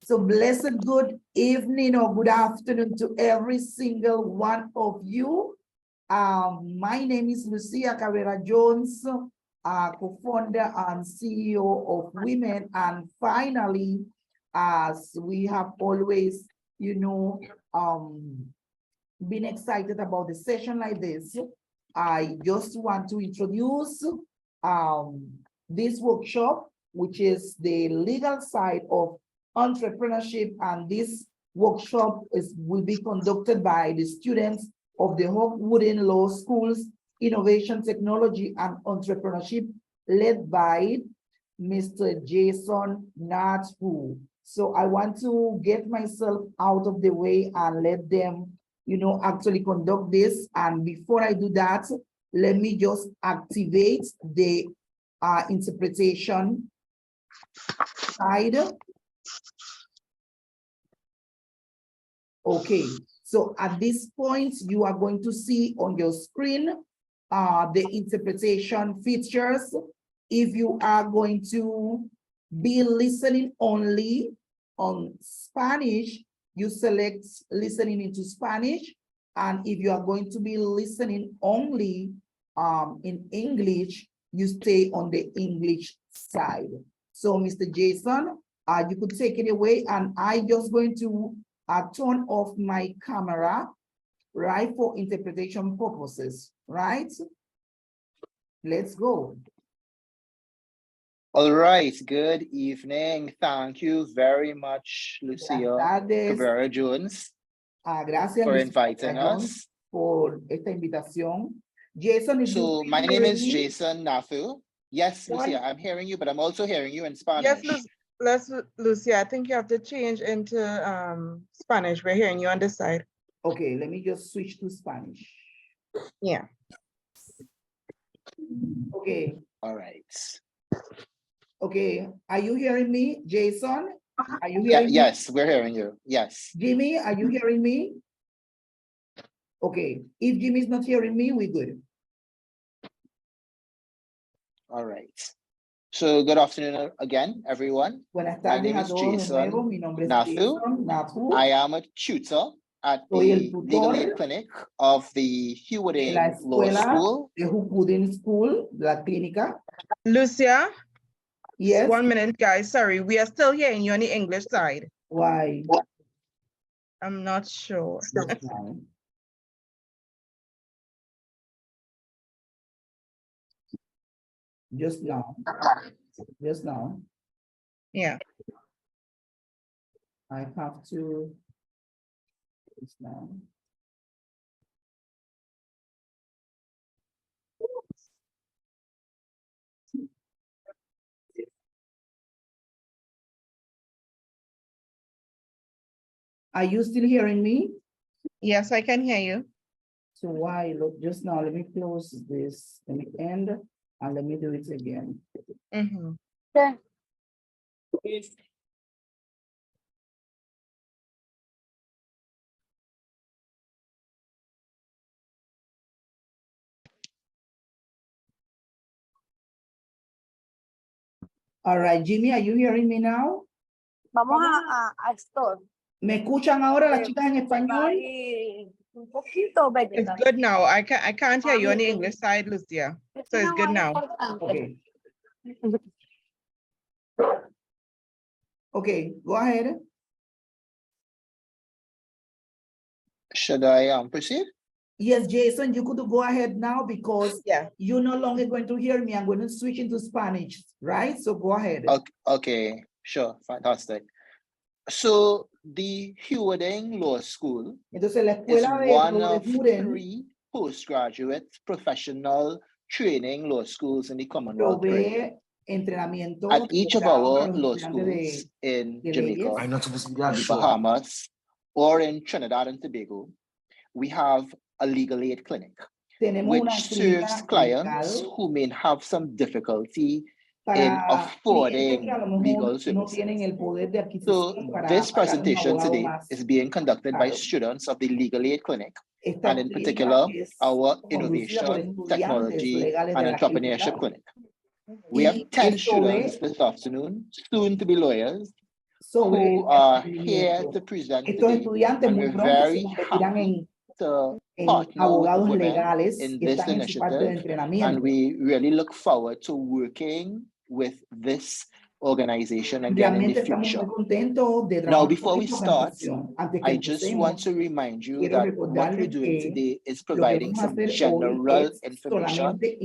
So blessed good evening or good afternoon to every single one of you. My name is Lucia Carrera Jones, co-founder and CEO of W.O.M.E.N. And finally, as we have always, been excited about the session like this, I just want to introduce this workshop, which is the legal side of entrepreneurship, and this workshop will be conducted by the students of the W.O.M.E.N Law School's Innovation, Technology, and Entrepreneurship, led by Mr. Jason Nathu. So I want to get myself out of the way and let them, actually conduct this. And before I do that, let me just activate the interpretation side. Okay, so at this point, you are going to see on your screen the interpretation features. If you are going to be listening only on Spanish, you select listening into Spanish. And if you are going to be listening only in English, you stay on the English side. So Mr. Jason, you could take it away, and I'm just going to turn off my camera, right, for interpretation purposes, right? Let's go. All right, good evening. Thank you very much, Lucia Cabrera Jones, gracias, for Lucia inviting us. Por esta invitación. Jason, so my name is Jason Nathu. Yes, Lucia, I'm hearing you, but I'm also hearing you in Spanish. Yes, Lucia, I think you have to change into Spanish. We're hearing you on this side. Okay, let me just switch to Spanish. Yeah. Okay. All right. Okay, are you hearing me, Jason? Are you hearing me? Yes, we're hearing you. Yes. Jimmy, are you hearing me? Okay, if Jimmy is not hearing me, we're good. All right. So good afternoon again, everyone. Buenas My tardes name a is todos de Jason nuevo. Mi nombre es Nathu. Jason Nathu. I am a tutor at the Legal Aid Clinic of the W.O.M.E.N Law School. The W.O.M.E.N School, la clínica. Lucia? Yes. 1 minute, guys. Sorry, we are still hearing you on the English side. Why? I'm not sure. Just now. Just now. Yeah. I have to. Just now. Are you still hearing me? Yes, I can hear you. So why, look, just now, let me close this, let me end, and let me do it again. Mm-hmm. Okay. All right, Jimmy, are you hearing me now? Vamos a store. ¿Me escuchan ahora las chicas en español? Un poquito, It's good now. I can't hear you on the English side, Lucia. So it's good now. Okay. Okay, go ahead. Should I proceed? Yes, Jason, you could go ahead now because you're no longer going to hear me. I'm going to switch into Spanish, right? So go ahead. Okay, sure, fantastic. So the W.O.M.E.N Law School is one of 3 postgraduate professional training law schools in the Commonwealth region. At each of our law schools in Jamaica, the Bahamas, or in Trinidad and Tobago, we have a legal aid clinic, which serves clients who may have some difficulty in affording legal services. So this presentation today is being conducted by students of the Legal Aid Clinic, and in particular, our Innovation, Technology, and Entrepreneurship Clinic. We have 10 students this afternoon, soon to be lawyers, who are here to present Estos today. estudiantes And muy we're pronto se very convertirán happy to en partner with abogados W.O.M.E.N legales in y this están en su parte de initiative. And entrenamiento. we really look forward to working with this organization again in the Realmente estamos future. muy contentos de Now, trabajar before con we esta start, organización. Antes que I just want empecemos, to remind you quiero that what we're recordarles doing que today is lo que providing vamos a some hacer hoy general es information. solamente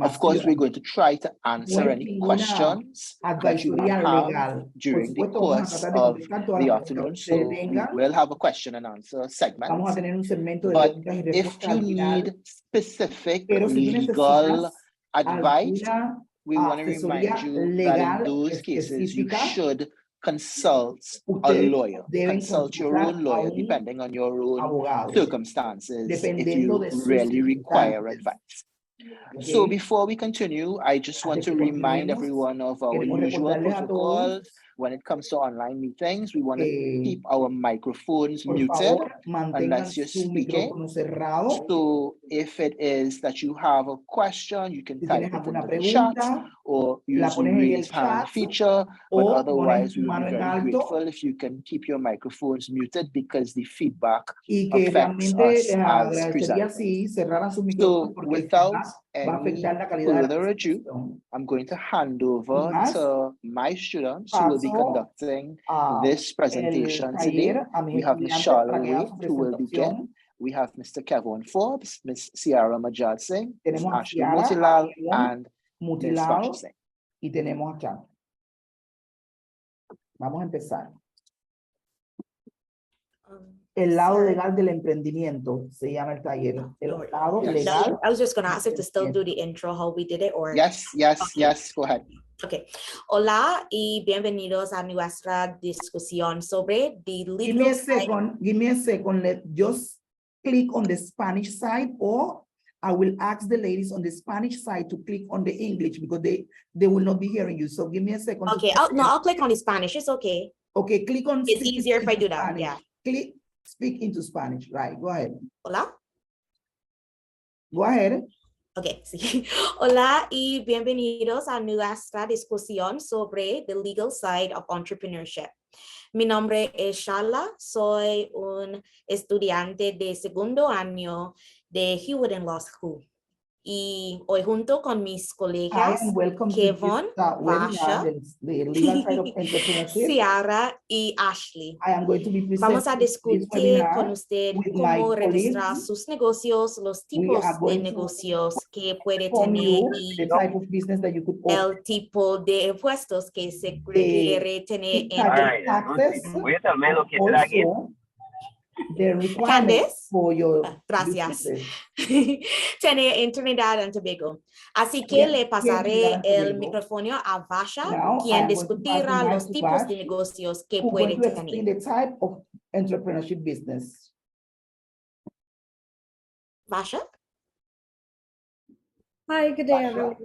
Of course, we're información. going to try to No answer es any ninguna questions that you may advisoría have legal. Por during the supuesto, vamos a course tratar de of contestar todas the las preguntas afternoon. que ustedes So we tengan. will have a question and answer segment. Vamos a tener un segmento de But preguntas y if respuestas you al final. need specific Pero si tú legal necesitas advice, alguna we want to remind asesoría you that in legal those cases, you específica, should consult a ustedes lawyer. deben Consult your consultar own a lawyer un depending on your own abogado, circumstances if dependiendo you de sus really require circunstancias. advice. So ¿Ok? before we continue, I just want Antes to que remind continuemos, everyone of our queremos usual recordarles a todos protocols. When it comes to online meetings, we want to que, keep our microphones por muted favor, mantengan unless you're su speaking. micrófono cerrado. So if it is that you have a question, you can Si type tienes it alguna into the chat pregunta, or la use the pones en el raise hand chat feature. But o pones otherwise, tu we would mano be en very alto grateful if you can keep your microphones muted because the feedback y que affects realmente us les as agradecería presenters. si cerraran sus micrófonos So porque el without feedback va a afectar any la calidad de la further ado, presentación. I'm going to hand over Más, to my students who will be paso conducting this el presentation today. taller a mis We have Ms. estudiantes Charlotte para que hagan Waite, su who will begin. presentación. We have Mr. Kevin Forbes, Ms. Ciara Majad Singh, Ms. Tenemos a Ashley Ciara, Motilal, a Ivonne and Ms. Mutilal Vasha Singh. y tenemos a Chan. Vamos a empezar. El lado Sorry. legal del emprendimiento se llama el taller. El No worries. lado Yes. legal. I was just going to ask if to still do the intro, how we did it, or... Yes, yes, Okay. yes, go ahead. Okay. Hola y bienvenidos a nuestra discusión sobre the Give me legal a side. second. Give me a second. Let just click on the Spanish side, or I will ask the ladies on the Spanish side to click on the English because they will not be hearing you. So give me a second. to Okay, check no, it. I'll click on the Spanish. It's okay. Okay, click on. It's speak easier if I into do that, Spanish. yeah. Click, speak into Spanish. Right, go ahead. Hola. Go ahead. Okay, sí. Hola y bienvenidos a nuestra discusión sobre the legal side of entrepreneurship. Mi nombre es Shala, soy un estudiante de segundo año de Hugh Law School. Y hoy junto con mis Hi, colegas and welcome Kevin, to this webinar, Vasha, the legal side of entrepreneurship. Ciara y Ashley. I am going to be Vamos a presenting this discutir con webinar usted with my cómo registrar colleagues. sus negocios, los We tipos are de going to negocios que puede inform tener you y the type of business that you could open. el tipo de impuestos que se requiere tener The type of taxes, also the requirements Candice? for your Gracias. businesses. Tener en Trinidad and Tobago. Así que Yeah, le pasaré Trinidad and el Tobago. micrófono a Vasha, Now, I quien am going to pass the discutirá mic los to tipos de Vash, negocios que who's puede going to explain tener. the type of entrepreneurship business. Vasha? Hi, good day, everyone.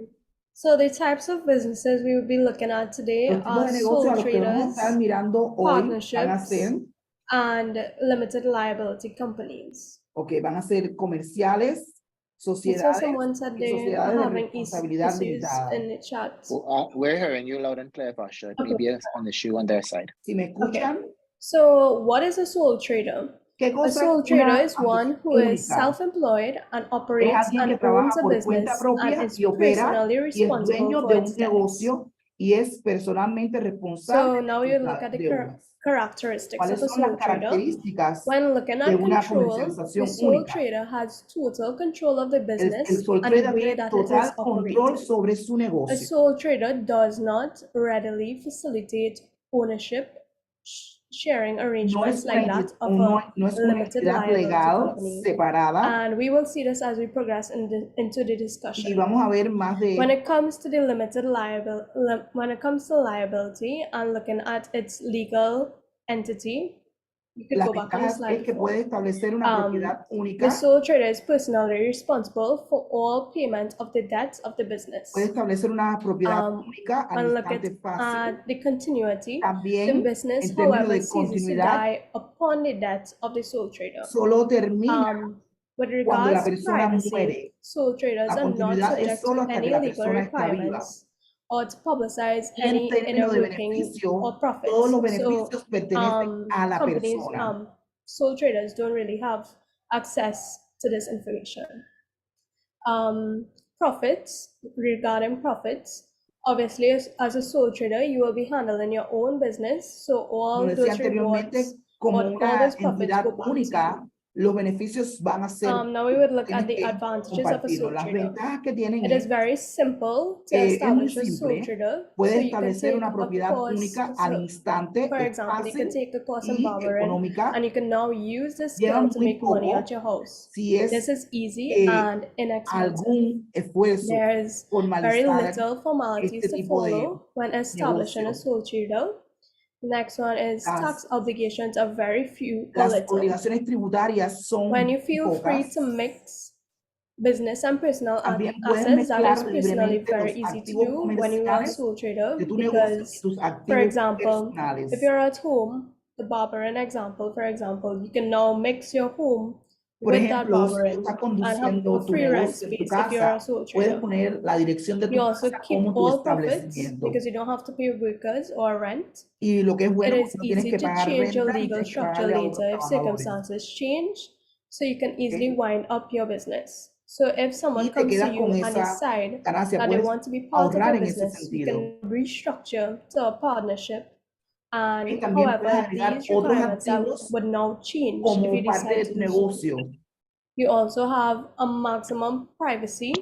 So the types of businesses we will be looking at today Los tipos are de negocio a sole los que vamos a estar traders, mirando hoy van a partnerships, ser, and limited liability companies. okay, van a ser comerciales, So sociedades someone said y they are sociedades de having responsabilidad issues limitada. in the chat. We're hearing you loud and clear, Vasha. It may Okay. be an issue on their side. Si me escuchan, So what is a sole trader? ¿qué A cosa sole es trader una is one who is única? self-employed and Es operates alguien que and owns trabaja a por cuenta business propia and is y opera personally y es responsible dueño for de un its debts. negocio y es personalmente responsable So now de we sus look at the deudas. characteristics ¿Cuáles of a son las sole trader. características When looking de at una control, the comercialización sole única? trader has total control of the El business sole and the trader way tiene that it is total control operated. sobre su A negocio. sole trader does not readily facilitate ownership sharing No arrangements es like una, that of no es a una limited entidad liability legal company. separada And we will see this as we progress into the y discussion. vamos a ver más de When it comes to the limited liability and looking at its legal entity, you could las go back on the ventajas es slide que before. puede establecer una propiedad The única, sole trader is personally responsible for all payment of the debts of the business. puede establecer una propiedad Um, única al And look instante fácil. at the continuity. The También, business, en términos however, de ceases to continuidad, die upon the death of the sole trader. solo termina With cuando la regards to persona privacy, muere. sole traders La are not continuidad es subject solo to hasta que any la legal persona está viva. requirements or to publicize Y en any inner términos de working beneficio, or profits. todos los So beneficios pertenecen a la companies, persona. sole traders don't really have access to this information. Profits, regarding profits, obviously as a sole trader, you will be handling your own business. So all Como decía those anteriormente, rewards, como all una those profits entidad go back to única, you. los beneficios van a ser, Now we would look tienes at the que advantages of a compartirlo. sole Las trader. ventajas que tienen It is very simple to es muy establish a sole simple. trader. Puedes So you can establecer take una a propiedad course. única al instante, For es example, you can fácil take a course in y barbering, económica. and you can now use this Lleva skill to muy make money poco at your house. si es This is easy and inexpensive. algún esfuerzo There's very formalizar little formalities este to tipo de follow when establishing a negocio. sole trader. The next one is tax obligations are very few or Las little. obligaciones tributarias son When you feel free pocas. to mix business and personal También puedes assets, that is mezclar personally libremente very los easy to activos do when you are a comerciales sole trader, de tu negocio y because, tus for activos example, personales. if you're at home, the barbering example, for example, you can now mix your home Por with that ejemplo, si tú barbering estás and have conduciendo a tu free rent negocio en tu space if you're a casa, sole puedes trader. poner la dirección de tu You also casa keep como tu all profits establecimiento. because you don't have to pay workers or rent. Y lo que es bueno, It porque is no tienes easy que to pagar change your renta ni legal tienes que structure pagarle a otros later if trabajadores. circumstances change, so you can easily wind up your business. So if someone Y te comes to quedas you con and esa decide ganancia, that they puedes want to be part of ahorrar your en ese business, you sentido. can restructure to a partnership. Y And también puedes however, agregar these otros requirements activos would now change if como you parte decide de to tu do so. negocio. You also have a maximum privacy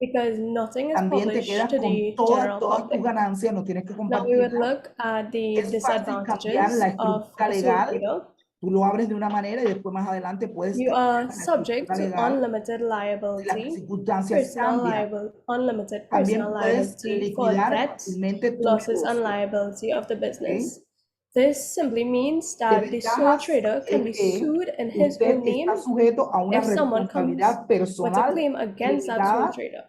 because nothing is También te published quedas to con the todas general tus public. ganancias, no tienes que Now we would compartirlas. look at the Es fácil cambiar disadvantages la of estructura a sole legal. trader. Tú lo abres de una manera y después más adelante puedes You cambiar are la subject estructura to legal unlimited si las liability, circunstancias cambian. unlimited También personal puedes liability for liquidar debt, fácilmente tu losses, and negocio. liability of the business. ¿Ok? This simply means that the sole Desventajas trader can be es que sued in his usted own name está sujeto a una if someone comes responsabilidad with a personal claim against that sole limitada trader.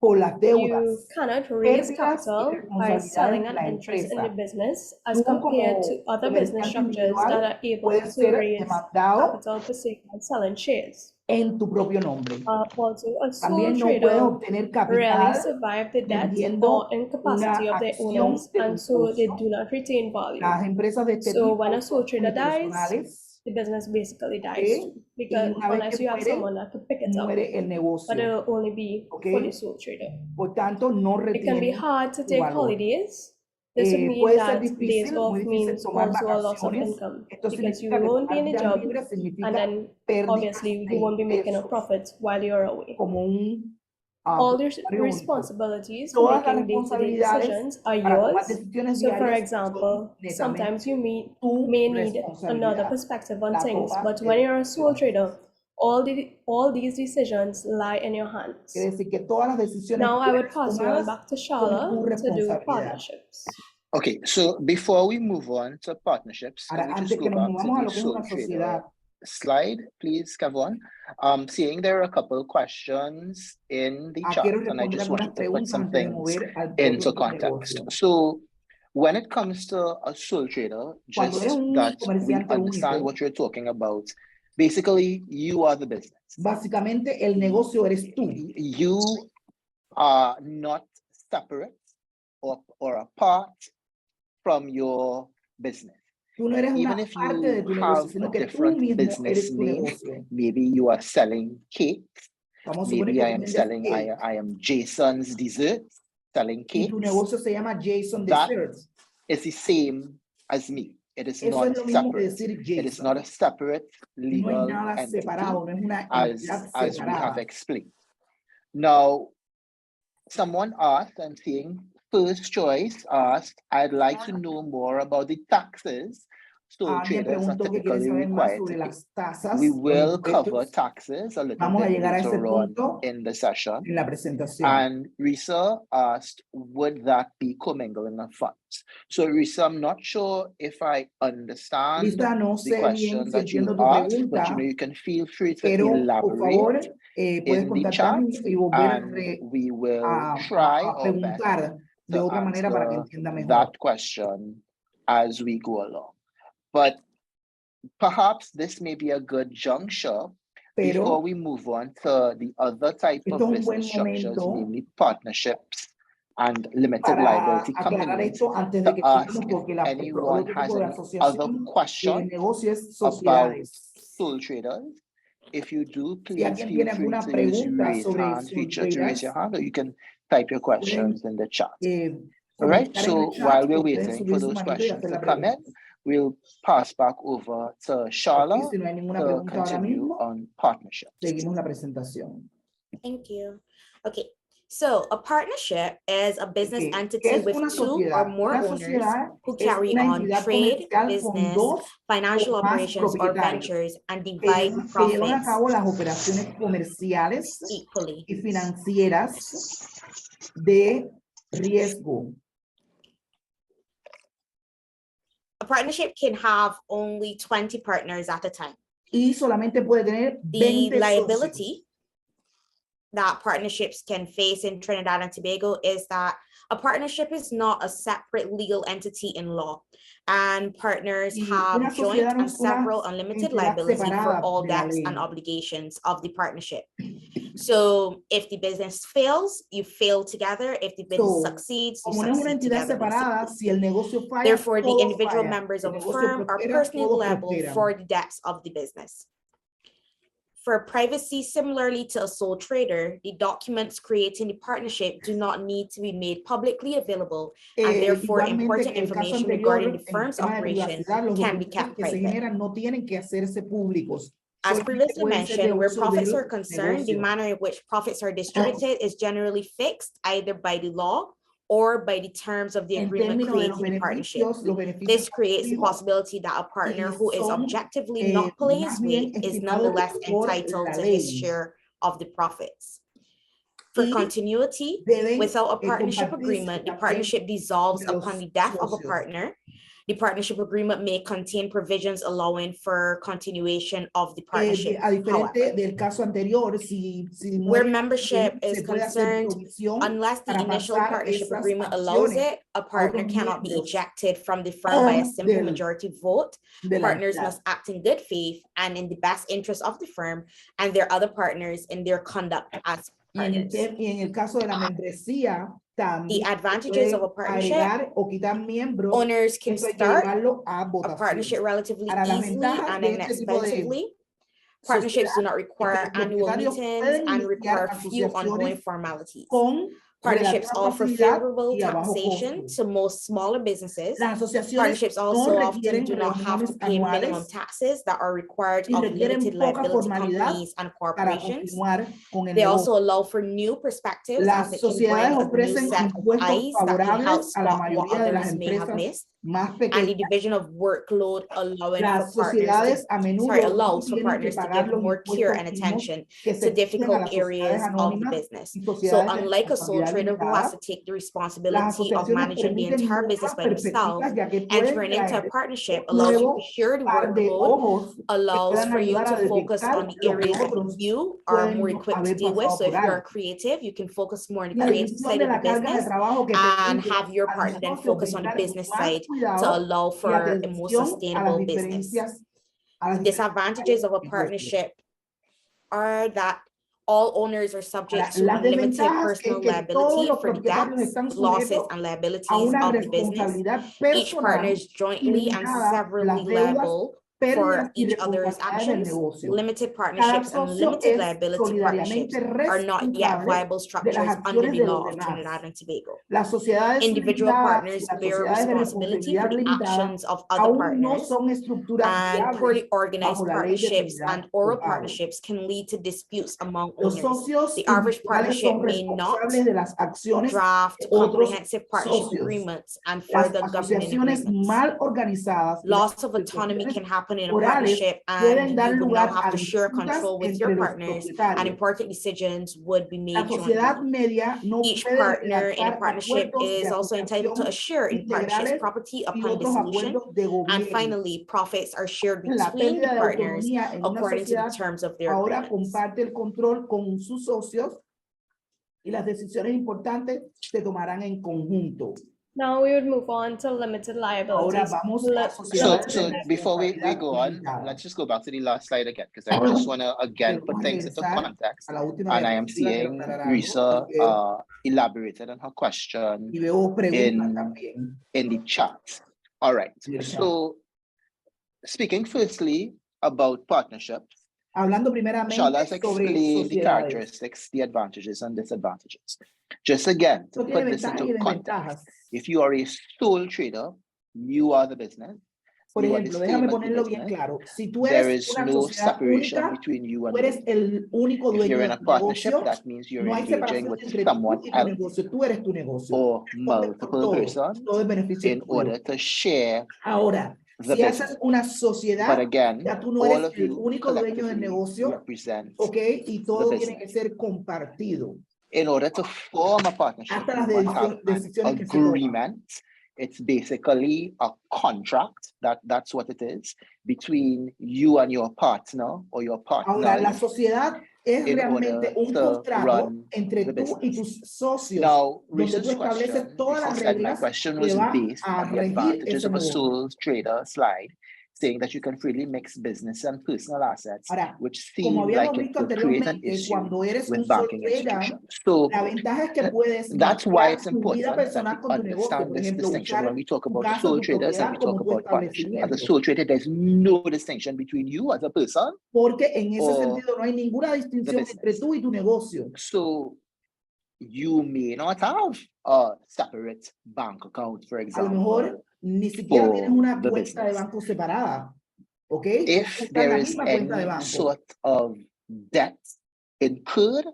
por las You deudas, cannot raise pérdidas y capital by responsabilidades selling de an la interest in the empresa. business as Tú compared to como other business comerciante structures that individual are able puedes to ser raise demandado capital per se by selling shares. en tu propio nombre. Also, a sole También no puedes trader obtener rarely capital survive the debt vendiendo or incapacity una of their acción owners, de tu and so they negocio. do not retain value. Las empresas de este So tipo when a sole son trader dies, unipersonales, the business basically dies ¿ok? too, Y because una vez unless que you have muere, someone that could pick it up, muere el but negocio. it'll only be ¿Ok? for the sole trader. Por tanto, no It can be retiene hard to su take valor. holidays. This would mean Puede ser that days difícil, off muy difícil means tomar also a loss of vacaciones. income Esto because you significa que won't be tomar in a días job, libres and significa then pérdidas obviously de you won't be making a ingresos, profit while you're away. como un All the propietario único. responsibilities for Todas las making day-to-day responsabilidades decisions are para tomar yours. decisiones So, for diarias example, son sometimes you netamente tu may need another responsabilidad. perspective on La things, toma but de when you're a sole decisiones. trader, all these decisions lie in your hands. Quiere decir que todas las decisiones Now I would puedes pass you on tomadas back to son Charla tu to do responsabilidad. partnerships. Okay, so before we move on to partnerships, can Ahora, we antes just que go nos back to movamos a the lo que es sole una trader sociedad, slide, please, Kavon? Seeing there are a couple questions in the chat, quiero and I responder just algunas wanted to put preguntas some antes de things mover al into propio context. negocio. So when it comes to a sole trader, Cuando just eres un that we comerciante understand único, what you're talking about, basically you are the business. básicamente el negocio eres tú. You are not separate or apart from your business. Tú no eres Even una if parte de you tu negocio, have sino a que tú different mismo business eres tu name, negocio. maybe you are selling cakes, Vamos a suponer maybe que I tú am vendes selling, cake I am Jason's Desserts, selling y tu cakes. negocio se llama Jason That Desserts. is the same as me. It is Eso not es lo mismo que separate. decir It is not a Jason. separate No es legal nada entity, separado, no es una as entidad we have separada. explained. Now, someone asked, I'm seeing first choice asked, I'd like to know more about the taxes sole Alguien traders are preguntó que quiere typically saber más required sobre to pay. las tasas. We los will cover impuestos. taxes a little Vamos a bit llegar a ese later on punto in the session. en la presentación. And Risa asked, would that be commingling of funds? So Risa, I'm not sure if I understand Lisa, no the sé question bien si that you entiendo tu asked, but pregunta, you can feel free to pero por favor, elaborate puedes in the chat, contactarme y volver and we will a try our best preguntar de to otra manera para que answer entienda mejor. that question as we go along. But perhaps this may be a good juncture before Pero we move on to the other type esto of es un buen business structures, momento namely partnerships and limited Para liability aclarar companies esto antes to de que ask sigamos, if porque el anyone otro has tipo de any other asociación de question negocio es about sociedades. sole traders. If you do, Si please alguien feel tiene free alguna to use pregunta raise sobre hand sole feature to raise your traders, hand, or you can type your questions in the chat. All right, comentar en el so chat, while we're o pueden waiting for subir su those manito y questions hacer to la come in, pregunta. we'll pass back over to Y Charlotte si no hay ninguna to pregunta ahora continue mismo, on partnerships. seguimos la presentación. Thank you. Okay, so a partnership is a business ¿Qué entity es with una 2 or sociedad? more Una owners sociedad who es carry una on entidad trade, comercial con business, dos financial o más operations or propietarios ventures and que divide llevan a profits cabo las operaciones comerciales equally. y financieras de riesgo. A partnership can have only 20 partners at a time. Y solamente puede tener The 20 socios. liability that partnerships can face in Trinidad and Tobago is that a partnership is not a separate legal entity in law, and partners Y have una joint sociedad no and es una several unlimited entidad liability for separada all de la debts ley. and obligations of the partnership. So if the business fails, you fail together. If the business succeeds, you Como no es una succeed entidad together. separada, Basically. si el negocio falla, Therefore, the todos individual fallan. members El of a negocio firm are prospera, personally todos liable prosperan. for the debts of the business. For privacy, similarly to a sole trader, the documents creating the partnership do not need to be made publicly available, and therefore Igualmente important que el caso information anterior, regarding the en firm's tema de operation privacidad, los can be documentos kept que se private. generan no tienen que hacerse públicos. As Solamente previously pueden ser de mentioned, where uso profits del are concerned, the negocio. manner in which profits are distributed is generally fixed either by the law or by the terms of the En agreement términos de los creating the partnership. beneficios, los beneficios This creates the colectivos possibility that a partner who is son, objectively not pulling his más bien weight is estimados nonetheless por entitled la to his ley. share of the profits. For Y continuity, deben without a partnership compartirse agreement, the también partnership dissolves entre los upon the death of a socios. partner. The partnership agreement may contain provisions allowing for continuation of the partnership. A diferente However, del caso anterior, si where muere membership alguien, is se puede hacer concerned, provisión unless the para initial pasar partnership esas agreement allows acciones it, a partner otros cannot be miembros ejected from the firm by a simple majority vote. de la Partners entidad. must act in good faith and in the best interest of the firm and their other partners in their conduct as partners. Y en el caso de la membresía, The también advantages of a partnership, o quitar miembros. owners can Esto hay que start llevarlo a a votación. partnership relatively Ahora, las easily ventajas and de este tipo de inexpensively. Partnerships do not require los annual propietarios meetings pueden and iniciar require few ongoing asociaciones formalities. con Partnerships relativa offer facilidad favorable y a bajo taxation costo. to most smaller businesses. Las asociaciones Partnerships no also often requieren do not have to reuniones pay minimum anuales taxes that are required y of requieren limited poca liability formalidad companies and para corporations. continuar con el They negocio. also allow for new perspectives as Las it can sociedades bring a new ofrecen set of impuestos eyes that can help favorables a la spot what mayoría de las others may have empresas missed. más And the pequeñas. division of workload allowing for Las partners sociedades to, a menudo allows for tienen que partners to pagar give los more care impuestos and mismos attention que to se exigen a difficult las sociedades areas of the anónimas business. y So sociedades de unlike a sole responsabilidad trader who has limitada, to take the las responsibility of asociaciones managing the permiten entire nuevas business by themselves, perspectivas, ya que pueden entering into a traer partnership un allows you to nuevo share the par de workload, ojos que allows puedan for you ayudar a to focus detectar on the lo que areas that otros you are pueden more no equipped to haber deal with. pasado So if por you're a alto. creative, you can focus more on the La creative división side de of the la carga de business trabajo que and permite have your a los partner then socios focus on the brincar business más side to cuidado allow y for a more atención a las sustainable business. diferencias, a las The diferentes disadvantages of a áreas del negocio. partnership are that all owners are subject Ahora, to las unlimited desventajas es personal que todos liability los for the propietarios debts, están losses, sujetos and a liabilities una of the business. responsabilidad Each partner personal is jointly and ilimitada de severally las deudas, liable pérdidas for y each other's responsabilidades del actions. negocio. Limited Cada partnerships and socio limited es liability partnerships solidariamente are not yet responsable viable de las structures under acciones the de los law of demás. Trinidad and Tobago. Las sociedades Individual limitadas y partners las bear sociedades de responsibility for responsabilidad the limitada actions of other aún no partners, son estructuras and viables poorly organized bajo la ley de partnerships Trinidad and y oral Tobago. partnerships can lead to disputes among Los owners. socios The average individuales partnership son may not responsables de las acciones draft de otros comprehensive partnership socios. agreements and Las further governing asociaciones agreements. mal organizadas y las Loss of autonomy asociaciones can happen in a orales partnership, pueden and dar you would now lugar have a to share disputas control with entre your los partners, and propietarios. important decisions would be La made sociedad jointly. media no Each puede partner in a redactar partnership acuerdos de is also entitled to a asociación share in partnership's integrales property y upon otros dissolution. acuerdos de And gobierno. finally, profits are shared La between the pérdida de partners autonomía en una according to the sociedad terms of their ahora agreements. comparte el control con sus socios y las decisiones importantes se tomarán en conjunto. Now we would move on to limited liabilities. So before we go on, let's just go back to the last slide again, because I just want to again put things into context. And I am seeing Risa elaborated on her question in the chat. All right. So speaking firstly about partnerships, Shala's explained the characteristics, the advantages and disadvantages. Just again, to put this into context, if you are a sole trader, you are the business. Por ejemplo, déjame ponerlo bien claro. Si tú eres una sociedad única, tú eres el único dueño de tu negocio, no hay separación entre tú y tu negocio. Tú eres tu negocio. Or multiple persons in order to share. Ahora, si haces una sociedad, ya tú no eres el único dueño del negocio, ¿ok? Y todo tiene que ser compartido. In order to form a partnership, hasta las decisiones que se toman. It's basically a contract, that's what it is, between you and your partner or your partner. Ahora, la sociedad es realmente un contrato entre tú y tus socios, now, donde tú estableces todas las reglas que van a regir ese negocio. Trader slide, saying that you can freely mix business and personal assets, Ahora, which seems like it could create an issue with banking institutions. So la ventaja es que puedes that's why it's tu vida important personal that con we tu negocio. understand Por this ejemplo, distinction when we talk about casa, sole tu traders and we propiedad, talk about partnership. As a sole trader, there's no distinction between you as a person. Porque en ese sentido no hay ninguna distinción entre tú y tu negocio. So you may not have a separate bank account, for example. A lo mejor ni siquiera tienes una cuenta de banco separada. Okay? If there is any sort of debt incurred,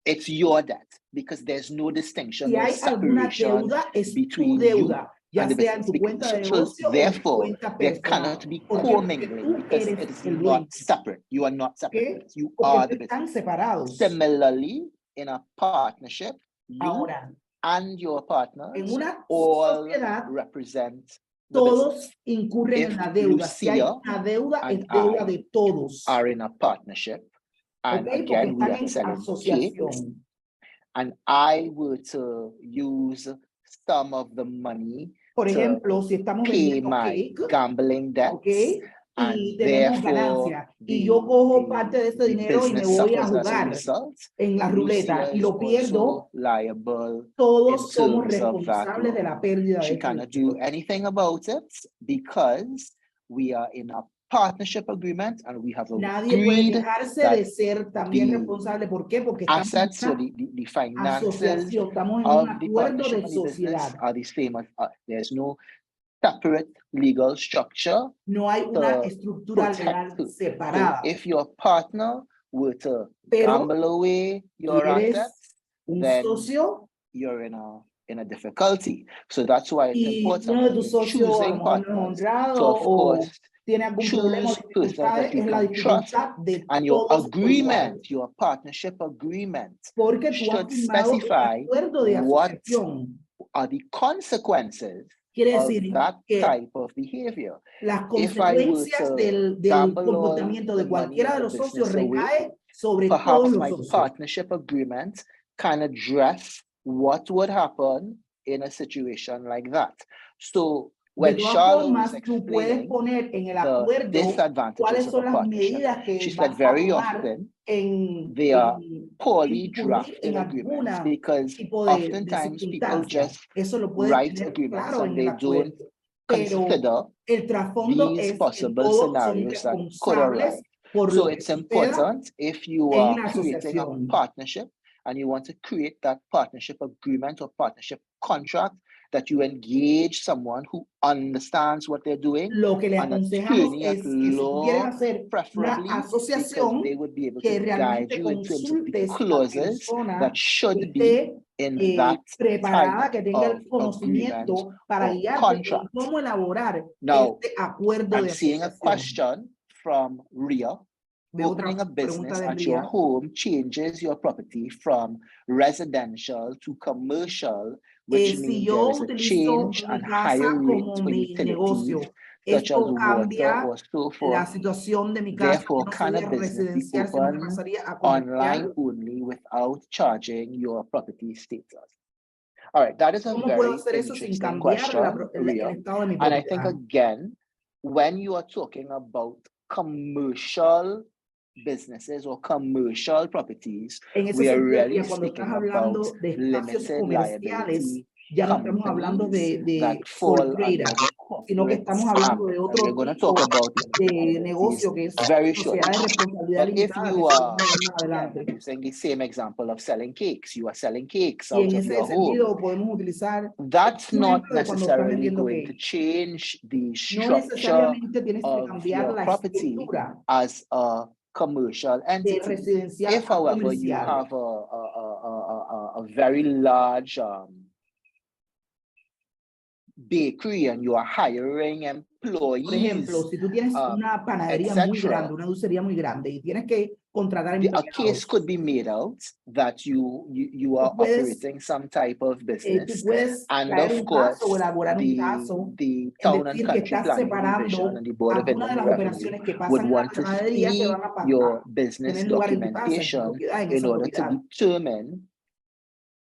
it's your debt because there's no distinction, no separation between you and the business. So therefore, there cannot be co-mingling because it is not separate. You are not separate. You are the business. Similarly, in a partnership, you and your partners all represent todos incurren en la deuda. Si hay una deuda, es deuda de todos. Are in a partnership, and again, we are selling cakes, and I were to use some of the money por ejemplo, si estamos pay my gambling debts, y tenemos ganancias, y yo cojo parte de ese dinero y me voy a jugar en la ruleta y lo pierdo, todos somos responsables de la pérdida de She cannot do anything about it because we are in a partnership agreement and we have nadie puede dejarse de ser también responsable. ¿Por qué? Porque estamos en the finances estamos en un acuerdo de sociedad. Are these famous, there's no separate legal structure. No hay una estructura legal separada. So if your partner were to gamble away your assets, then you're in a difficulty. So that's why it's important choosing partners to, of course, choose persons that you can trust, and your agreement, your partnership agreement should specify what are the consequences of that type of behavior. Las consecuencias del comportamiento de cualquiera de los socios recae sobre todos los socios. Partnership agreement can address what would happen in a situation like that. So when Charlotte was explaining the disadvantages of a partnership, she said very often they are poorly drafted agreements because oftentimes people just write agreements and they don't consider these possible scenarios that could arise. So it's important if you are creating a partnership and you want to create that partnership agreement or partnership contract, that you engage someone who understands what they're doing. Lo que le aconsejamos es que si quieren hacer una asociación, they would be able que to guide realmente you in terms of the consultes clauses a la that should persona be in that preparada, type que tenga el of conocimiento agreement para or guiarte contract. en cómo elaborar Now, este acuerdo I'm de seeing a asociación. question from Ria. Veo Opening a otra business pregunta de at your Ria. home changes your property from residential to commercial, which Si means yo there is a utilizo change mi and casa higher rates como for mi utilities negocio, such as esto water cambia or so la forth. situación de mi casa. Therefore, No can a sería business be residencial, sino que open pasaría a online comercial. only without charging your property status? All right, that is a ¿Cómo puedo very hacer eso sin interesting cambiar question, el Ria. estado de mi And I think propiedad? again, when you are talking about commercial businesses or commercial properties, En ese we are sentido, really cuando estás speaking about hablando de espacios limited comerciales, liability ya no estamos hablando companies de that sole fall under trader, the sino que corporate estamos hablando de ambit. And otro we're going to tipo talk about de liabilities negocio que es very sociedad shortly. de responsabilidad But if limitada, you que se are, llama más again, adelante. using the same example of selling cakes, you are selling cakes Y out en of ese your home. sentido podemos utilizar That's un not ejemplo de cuando estás necessarily vendiendo going to cake. change the No structure necesariamente tienes que of cambiar your la property estructura as a commercial de entity. residencial If, a however, you comercial. have a very large bakery and you are hiring employees, Por ejemplo, si tú tienes una panadería muy grande, una dulcería muy grande y tienes que contratar a empleados, case could be made out that you are operating some type of tú business. puedes And traer of un course, caso o elaborar un caso the en Town and decir que Country estás Planning Division separando and the Board of algunas de Inland las Revenue operaciones que would pasan en la want to panadería que see van a your business tener lugar en tu casa, en tu documentation propiedad, en in esa order to propiedad. determine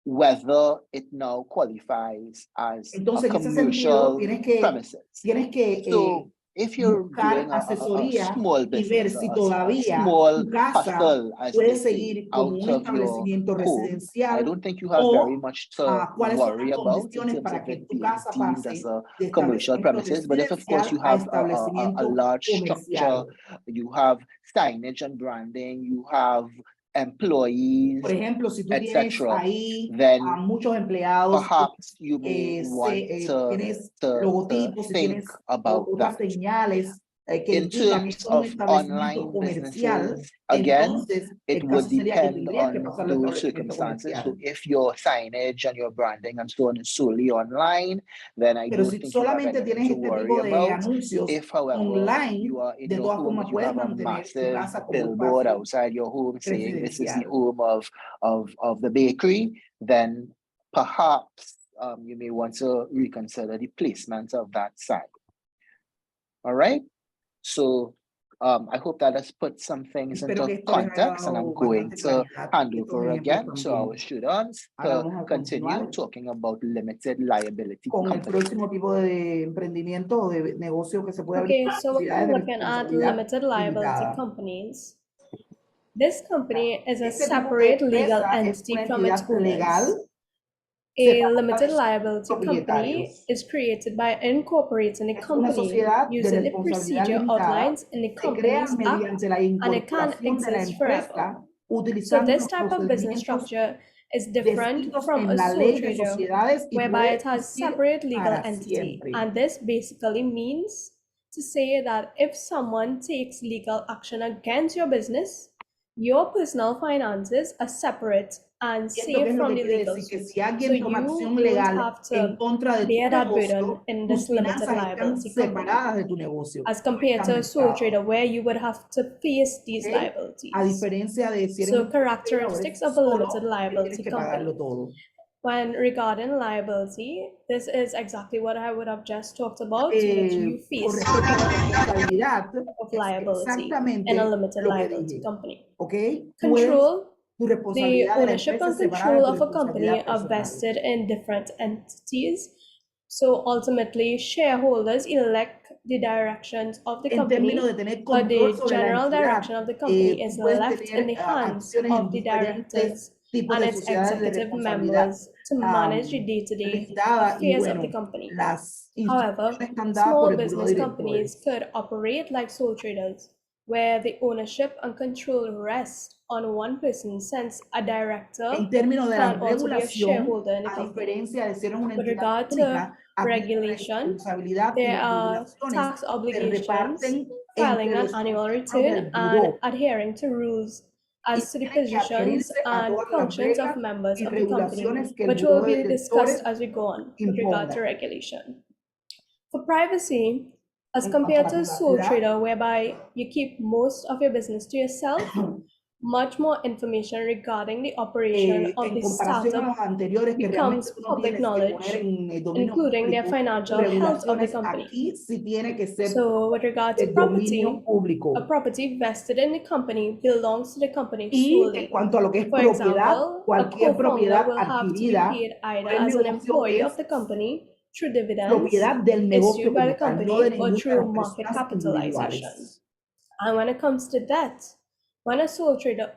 whether it now qualifies as Entonces, a en ese sentido, commercial premises. tienes que So if you're buscar doing a asesoría small y ver business, si a todavía small tu casa hustle, as puede they say, seguir como out un of your establecimiento home, I residencial don't think you have o very much to cuáles son worry las about in condiciones terms para of que it tu being casa deemed pase as a de commercial establecimiento premises. But if, of course, you residencial a have a establecimiento large structure, comercial. you have signage and branding, you have employees, Por ejemplo, si tú tienes etc., ahí then a muchos empleados, perhaps you may want tienes to logotipos, si think tienes about otras that. señales que In indican terms esto es un of establecimiento online comercial, businesses, again, entonces it el would caso sería que depend tendrías que on pasar al those establecimiento circumstances. So comercial. if your signage and your branding and so on is solely online, then I Pero don't si think you have solamente anything tienes to este worry tipo de about. anuncios If, however, online, you are in de your todas home, formas but you puedes have a mantener tu massive casa como un billboard espacio outside your home saying this is the residencial. home of the bakery, then perhaps you may want to reconsider the placement of that sign. All right. So I hope that has put some things Espero que into esto les haya context, and I'm dado going bastante to claridad hand y estos over ejemplos again to our también. students Ahora to vamos a continue continuar talking about limited liability con el companies. próximo tipo de emprendimiento o de negocio que se puede abrir Okay, para so sociedades we're de looking at responsabilidad limited liability limitada. companies. This company is a Este tipo de separate legal empresa es entity una from its entidad legal owners. A separada limited de sus liability company propietarios. is created by incorporating the Es una company sociedad de using the responsabilidad procedure limitada. outlines in the Se crea Companies Act, mediante la and it can incorporación de la exist forever. empresa So utilizando this los type of business procedimientos structure is different descritos from en a la sole ley de trader, sociedades y whereby puede it has existir separate legal para entity. siempre. And this basically means to say that if someone takes legal action against your business, your personal finances are separate and Y esto safe que es lo from que the quiere legal decir que suit. si So alguien toma acción you don't legal have en to contra de tu bear that burden negocio, in tus this limited finanzas están liability company, separadas de tu negocio. as compared to a sole trader where you would have to face these ¿Ok? A liabilities. diferencia de si eres So un trader o eres characteristics of a solo, limited que tienes liability que company. pagarlo todo. When regarding liability, this is exactly what I would have just talked about, which you Con face respecto a la responsabilidad, of es liability exactamente in a limited lo que liability dije. company. ¿Ok? Control, Tu the responsabilidad de la ownership empresa and es separada de control tu of a company responsabilidad are personal. vested in different entities. So ultimately, shareholders elect the directions of the En company, términos de tener but control the sobre la general entidad, direction of the company is tú puedes left in tener the hands acciones en of the diferentes directors tipos and de its sociedades de executive responsabilidad members to manage the day-to-day limitada y affairs of the bueno, company. las However, instrucciones están dadas por small el buró de business companies directores. could operate like sole traders, where the ownership and control rest on one person, since a director En términos de la can also be a regulación, shareholder in the a company. diferencia de ser una With entidad regard to pública, aquí la regulation, responsabilidad y there las are regulaciones tax se obligations, reparten filing entre an los annual miembros return, del and buró adhering to rules y as to the tienen que positions adherirse a and todas las functions of reglas members y of the company, regulaciones que el which buró will de be discussed directores as we go on with regard to imponga. regulation. For privacy, as En cuanto a compared la to a sole privacidad, trader, whereby you keep most of your business to yourself, much more information regarding the operation of en the comparación a startup los anteriores que becomes realmente uno public tiene que knowledge, poner en el dominio including their público, financial health of the regulaciones, company. aquí sí tiene que ser So with regard to de dominio property, público. a property vested in the company belongs to the company Y en solely. cuanto a lo que es For propiedad, example, a cualquier co-founder propiedad will have to be adquirida paid either por el as an negocio employee es of the company through dividends propiedad del negocio issued by the como tal, no de company or ninguna de through las market personas capitalization. individuales. And when it comes to debt, when a sole trader,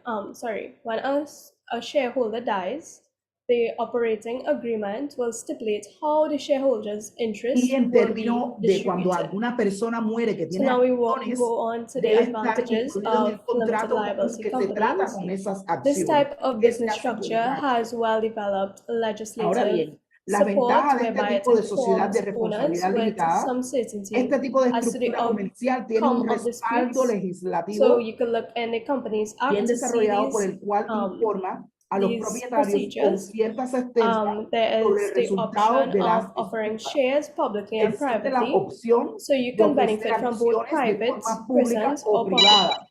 when a shareholder dies, the operating agreement will stipulate how the shareholders' interest Y en will be términos de cuando distributed. alguna persona muere que So tiene now we will acciones, go on to the debe estar advantages incluido en el of limited contrato cómo es liability que se trata companies. con esas This acciones. type of ¿Qué se business hace con structure esas has acciones? well-developed Ahora legislative bien, la support ventaja de este whereby it tipo de sociedad de informs owners responsabilidad with limitada, some certainty este tipo de as to the estructura comercial tiene un outcome of respaldo disputes. So legislativo you can look in the Companies bien Act to see desarrollado por these el cual informa a los propietarios con procedures. cierta certeza There sobre is el the resultado option de las of offering disputas. shares publicly and Existe la privately. opción So you de can ofrecer benefit from both acciones de private forma pública persons o or public. privada.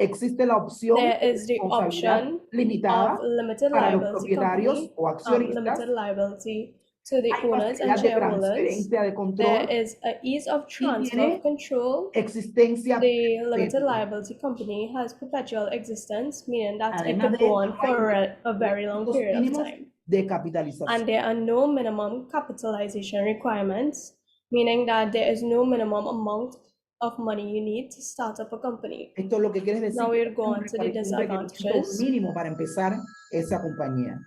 Existe la opción There de is the responsabilidad option limitada of limited para los liability propietarios company, o accionistas. limited liability to the Hay owners and facilidad de shareholders. transferencia de There control is a ease of y transfer of tiene control. existencia The limited perpetua. liability company has perpetual existence, meaning that it Además could de go esto, on no hay for a very long requisitos period of mínimos time. de capitalización. And there are no minimum capitalization requirements, meaning that there is no minimum amount of money you need to start up a company. Esto lo que quiere decir Now que we'll go on to the un requisito disadvantages. mínimo para empezar esa compañía.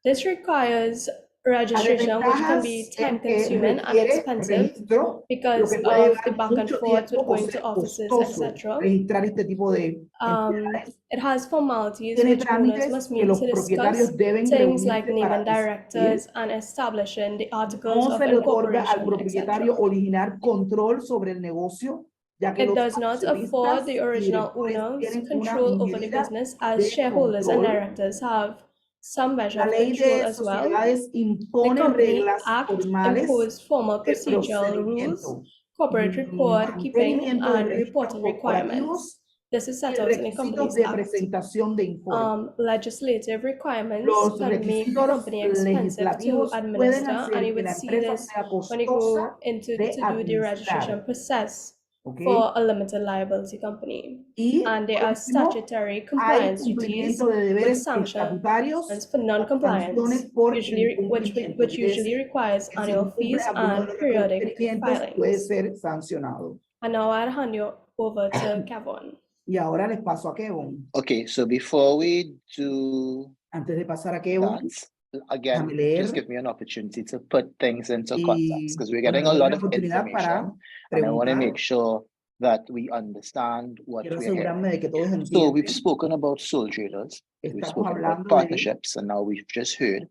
This requires Las registration, which can be desventajas es que time-consuming and requiere expensive registro, lo because que puede of the llevar back and mucho forth tiempo with o going ser to offices, costoso etc. registrar este tipo de entidades. It has formalities Tiene which owners trámites must que meet los to discuss propietarios deben things like reunirse para naming discutir. directors and establishing the articles No of se le otorga al incorporation, propietario etc. original control sobre el negocio, ya que It los does not afford accionistas the y original directores owners tienen una control over the medida business, as de shareholders and control. directors have some measure La of ley control de as well. sociedades The impone Company reglas Act formales imposed formal de procedural rules, procedimiento, corporate record keeping, mantenimiento de and registros reporting requirements. corporativos This is y set out in the requisitos Companies de Act. presentación de informes. Legislative requirements Los can make the requisitos company expensive to legislativos pueden administer, and hacer you que would la see empresa this sea when you go costosa into de to do the registration administrar. process ¿Ok? for a limited liability company. Y And there por are último, statutory hay compliance duties cumplimiento de with deberes sanctions estatutarios for o non-compliance, sanciones por which incumplimiento. Quiere usually decir requires que si annual no cumple fees alguno de and los periodic requerimientos puede filings. ser sancionado. And now I'll hand you over to Kevin. Y ahora les paso a Kevin. Okay, so before we do Antes de pasar a Kevin, that, again, déjame leer just give me an opportunity to put things into y context because we're bueno, getting a le doy lot la of oportunidad para information and I want to preguntar. make sure that we understand what Quiero we're hearing. asegurarme de que todos So we've entienden. spoken about sole traders, we've Estamos spoken about hablando de partnerships, and now we've just heard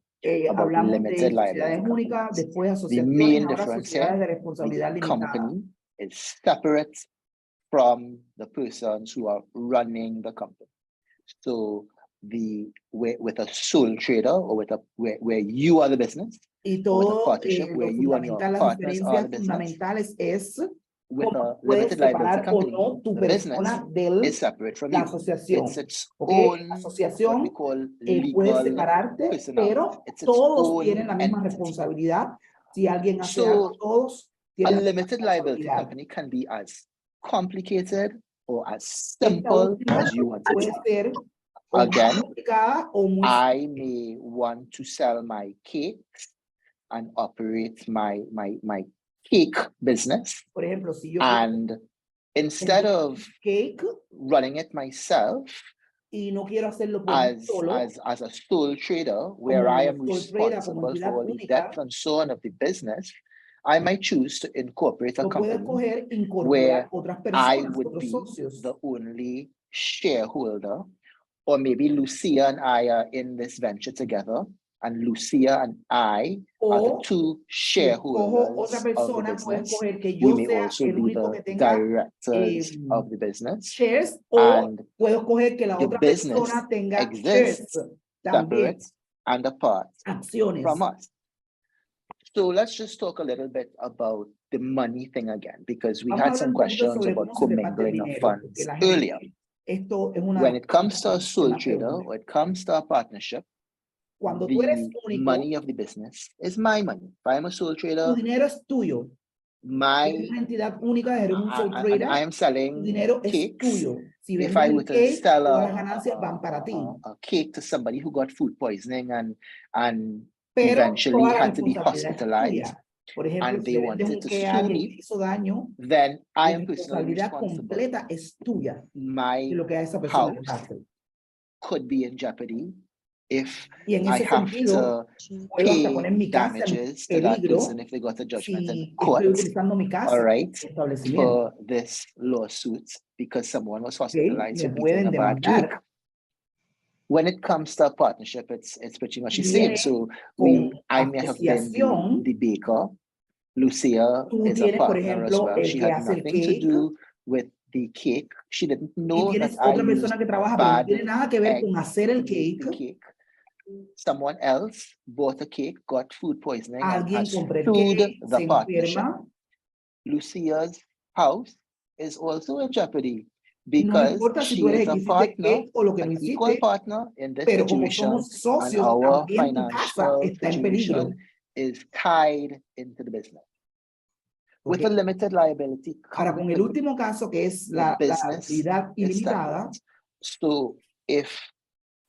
about hablamos de limited liability sociedades únicas, companies. después The asociaciones, main ahora difference sociedades here, de responsabilidad the limitada. company is separate from the persons who are running the company. So with a sole trader or with a where you are the business, Y or with a todo partnership where lo you and your fundamental, las partners are the diferencias business, fundamentales es with a cómo puedes limited liability separar o company, no tu the business persona de is separate from la you. asociación. It's its ¿Ok? own, what we Asociación call puedes legal separarte, personality. pero It's its todos own tienen la misma entity. responsabilidad. Si alguien hace algo, So todos a tienen la misma limited liability responsabilidad. company can be as complicated or as Esta simple última as you want it to puede be. ser o muy Again, complicada o muy I may want to sell my cakes and operate my cake business. Por ejemplo, si yo And instead of cake running it myself y no quiero hacerlo por mí solo, as a sole trader, where I am sole trader, como responsible entidad for all the única, debts and so on of the business, I might choose to incorporate a lo puedo company escoger incorporar where otras I personas, would otros be socios. the only shareholder, or maybe Lucia and I are in this venture together, and Lucia and I are the O two si escojo otra shareholders of the persona, puedo business. escoger que We yo may sea also el be único the que tenga directors of the business, shares, o and puedo escoger que la the otra business persona tenga shares exists también, separate and apart acciones. from us. So let's just talk a little bit about the money thing again, because we Vamos a had hablar some un poquito questions sobre about cómo se reparte el commingling of dinero, porque funds la earlier. gente Esto es una When it comes to a sole una trader, pregunta. or it comes to a partnership, Cuando tú eres the único, money of the business is my money. If I'm a sole tu trader, dinero es tuyo. my Eres una entidad única, eres un sole I trader. am Tu selling dinero es cakes. tuyo. Si If vendes I el were to cake, sell todas las ganancias van para ti. a cake to somebody who got food poisoning and Pero eventually toda la had to be responsabilidad es hospitalized, tuya. Por ejemplo, and si they le vendes wanted un to cake a sue alguien me, que hizo daño, then I la am personally responsabilidad responsible. completa es tuya de My lo que a esa persona le house pase. could be in jeopardy if Y en I ese have sentido, to puedo hasta pay poner mi casa en damages to that peligro person if they got a judgment in si court, estoy utilizando mi all casa right, como establecimiento. for this lawsuit because someone was ¿Ok? hospitalized Me for eating a pueden bad cake. demandar. When it comes to a partnership, it's pretty much the Y same. viene So con I may have been asociación. the baker. Lucia Tú is a tienes, por partner as ejemplo, well. el She que had hace el nothing to cake. do with the cake. She didn't Y know that tienes I otra persona used que trabaja, pero no bad tiene nada que ver con eggs hacer el to make cake. the cake. Someone else bought a cake, got food poisoning, and Alguien has compra el sued cake, the se partnership. enferma. Lucia's house is also in jeopardy No because importa si tú she eres is el a que hiciste el partner, cake o lo que no an equal hiciste, partner in this pero como situation, somos and socios, our también tu casa financial está en peligro. situation is tied into the business. With ¿Ok? a limited liability Ahora, con el último caso, que es the la business habilidad is ilimitada, separate. So if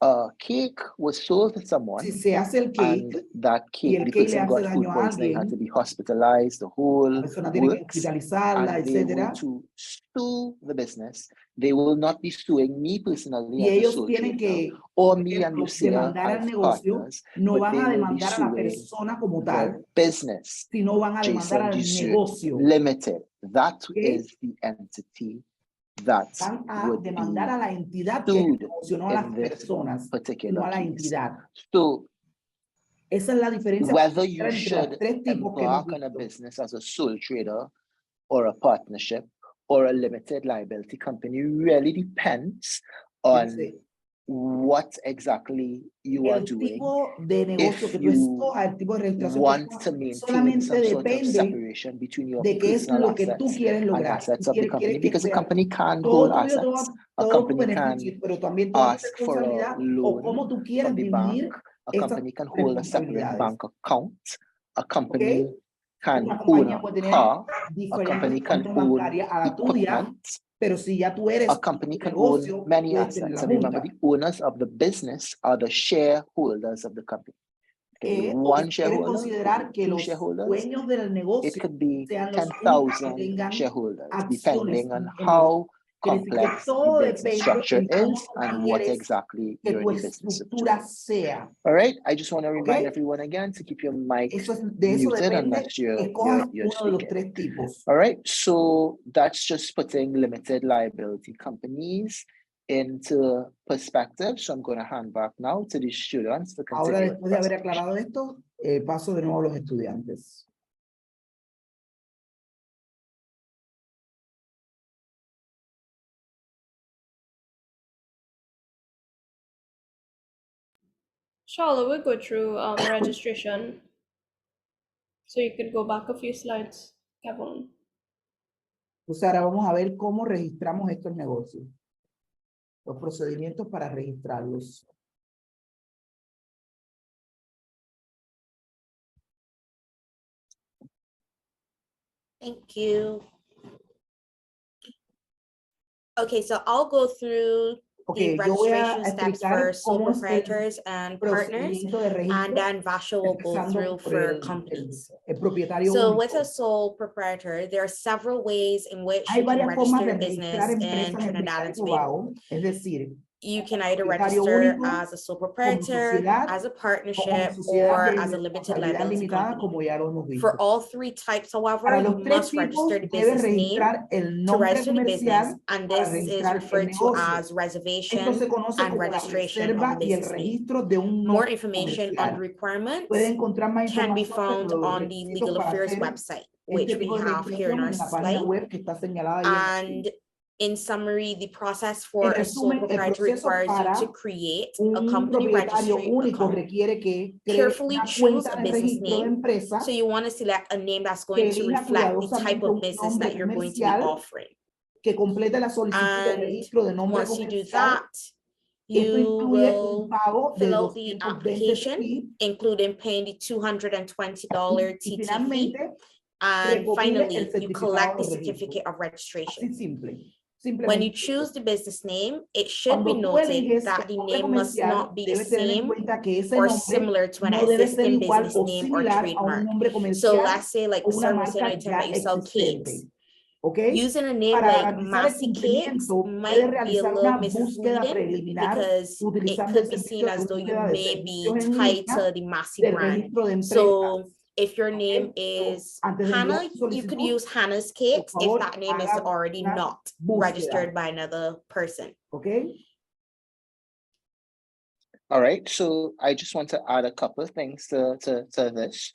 a cake was sold to someone si se hace el cake and that y cake, el the cake le person hace got food daño a poisoning, had alguien, to be hospitalized, the whole la persona tiene que works, hospitalizarla, and they were etcétera, to sue the business, they will not be suing me personally y as a ellos sole tienen trader, que, or por me and ejemplo, Lucia demandar al as negocio, partners, no but van they a will be demandar a la suing persona como the tal, business, sino van a demandar Jason al Nathu negocio. Limited. That ¿Ok? is the entity that Van a would demandar be a la entidad que es el sued negocio, no a las in this personas, sino particular a la case. entidad. So Esa es la diferencia whether you entre las should tres tipos que hemos embark on a visto. business as a sole trader or a partnership or a limited liability company really depends on Dice, what exactly you are el doing. tipo de negocio If que tú you escojas, el tipo de registración que want escojas, to maintain solamente some sort of depende separation between your de qué es personal lo que tú assets quieres and lograr. assets Tú of the quieres company, que because a sea company can todo hold tuyo, assets. A todo tu company can beneficio, pero también toda tu ask for a responsabilidad o loan cómo tú from quieres the bank. dividir A esas company can hold a separate responsabilidades. bank account. A ¿Ok? company can Una own compañía a puede tener car. A diferentes company can cuentas own bancarias a la tuya, equipment. pero si ya tú eres A company un can own negocio, many puedes tener assets. la And remember, junta. the owners of the business are the shareholders of the company. It could be O one si quieres shareholder, it considerar could be que two los shareholders, dueños del it negocio could be sean los únicos que 10,000 tengan shareholders, acciones depending on en how quiere decir que complex the todo business depende structure en cómo is tú and what quieres exactly que you're tu in the business of estructura doing. sea. All right, I just want to ¿Ok? remind everyone again to keep your mic Eso es, de eso muted depende unless que you're escojas uno de los speaking. tres tipos. All right, so that's just putting limited liability companies into perspective. So I'm going to hand back now to the students to Ahora, continue. después de haber aclarado esto, paso de nuevo a los estudiantes. Charlotte will go through registration. So you could go back a few slides, Kevin. Entonces ahora vamos a ver cómo registramos estos negocios. Los procedimientos para registrarlos. Thank you. Okay, so I'll go through the yo voy a registration steps explicar for sole cómo es el proprietors and partners, procedimiento de and registro, then Vasha will go empezando through por for el companies. propietario So único. with a sole proprietor, there are several ways in which Hay you can varias formas register de your business registrar in empresas en Trinidad and Trinidad y Tobago. Tobago, es decir, You can either propietario register único, as a sole como proprietor, sociedad, as a o como partnership, sociedad or de as a limited responsabilidad liability limitada, company. como ya lo hemos visto. For all three types, however, Para you los tres must tipos, register the debe business name registrar el to nombre register the business, comercial and para this is registrar el referred to negocio. as Esto se reservation conoce and como la registration of reserva the y el business name. registro de un More nombre information on the comercial. requirements Puede encontrar más can be información sobre found los on the requisitos Legal para Affairs hacer website, este which we tipo de have here in registración our en la página slide. web que está señalada ahí. And in summary, the process En for a sole resumen, el proprietor proceso requires you para to create a un company propietario registry único account. requiere que cree Carefully una choose cuenta a de business registro de name. empresa, So you want to select a name that's que going to elija reflect the type cuidadosamente of un business nombre that you're going to be comercial offering. que complete la solicitud de And registro de nombre once you do comercial. that, Esto you incluye un will pago de fill out the 220 application, fee, including paying the $220 y TT fee. finalmente And recopile el finally, you certificado collect the de registro. certificate of registration. Así simple. When you Simplemente. choose the business name, it should be Cuando tú noted eliges that el the nombre name must comercial, not be the debes tener en same cuenta que ese or nombre similar to an no debe ser existing igual business o name or similar a un trademark. nombre So comercial let's say like, o una sir, Jose, I know marca you tell me ya that you sell existente. cakes. ¿Ok? Using a name Para like garantizar el Massy Cakes cumplimiento, might puedes be a realizar little una búsqueda misleading preliminar because it utilizando could el be seen servicio de as though you búsqueda de may be servicios en tied línea to the Massy del brand. registro de empresas. So if your ¿Ok? name is Antes de Hannah, enviar tu you could solicitud, use Hannah's por Cakes if favor, that name is haga already una not búsqueda. registered by another person. ¿Ok? All right, so I just want to add a couple of things to this.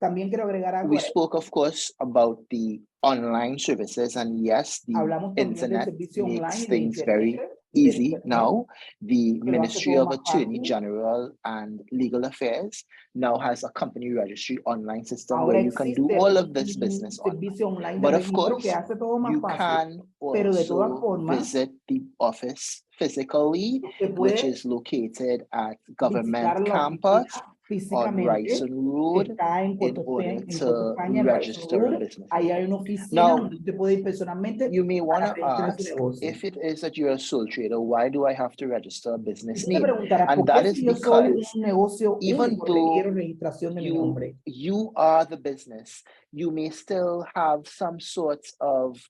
También quiero agregar algo. We spoke, of course, about the online services, and yes, the Hablamos también del internet servicio makes online de things internet, very del easy internet, now. The que lo hace Ministry todo of más Attorney fácil. General and Legal Affairs now has a company registry online system Ahora where you can do existe all of this un business online. servicio online de But of registro que course, hace todo más you fácil. can Pero de todas also formas, visit the office physically, usted which puede is located at visitar Government la Campus oficina on físicamente, Ryson que Road está en in Puerto order en Puerto to España, en Ryson register a Road. business. Ahí hay una oficina Now, donde usted puede ir personalmente you may want para to registrar su ask, negocio. if it is that you're a sole trader, why do I have to register a Y business tú te name? preguntarás, And ¿por qué that is si yo soy because un negocio even único though requiero registración de mi nombre? you are the business, you may still have some sort of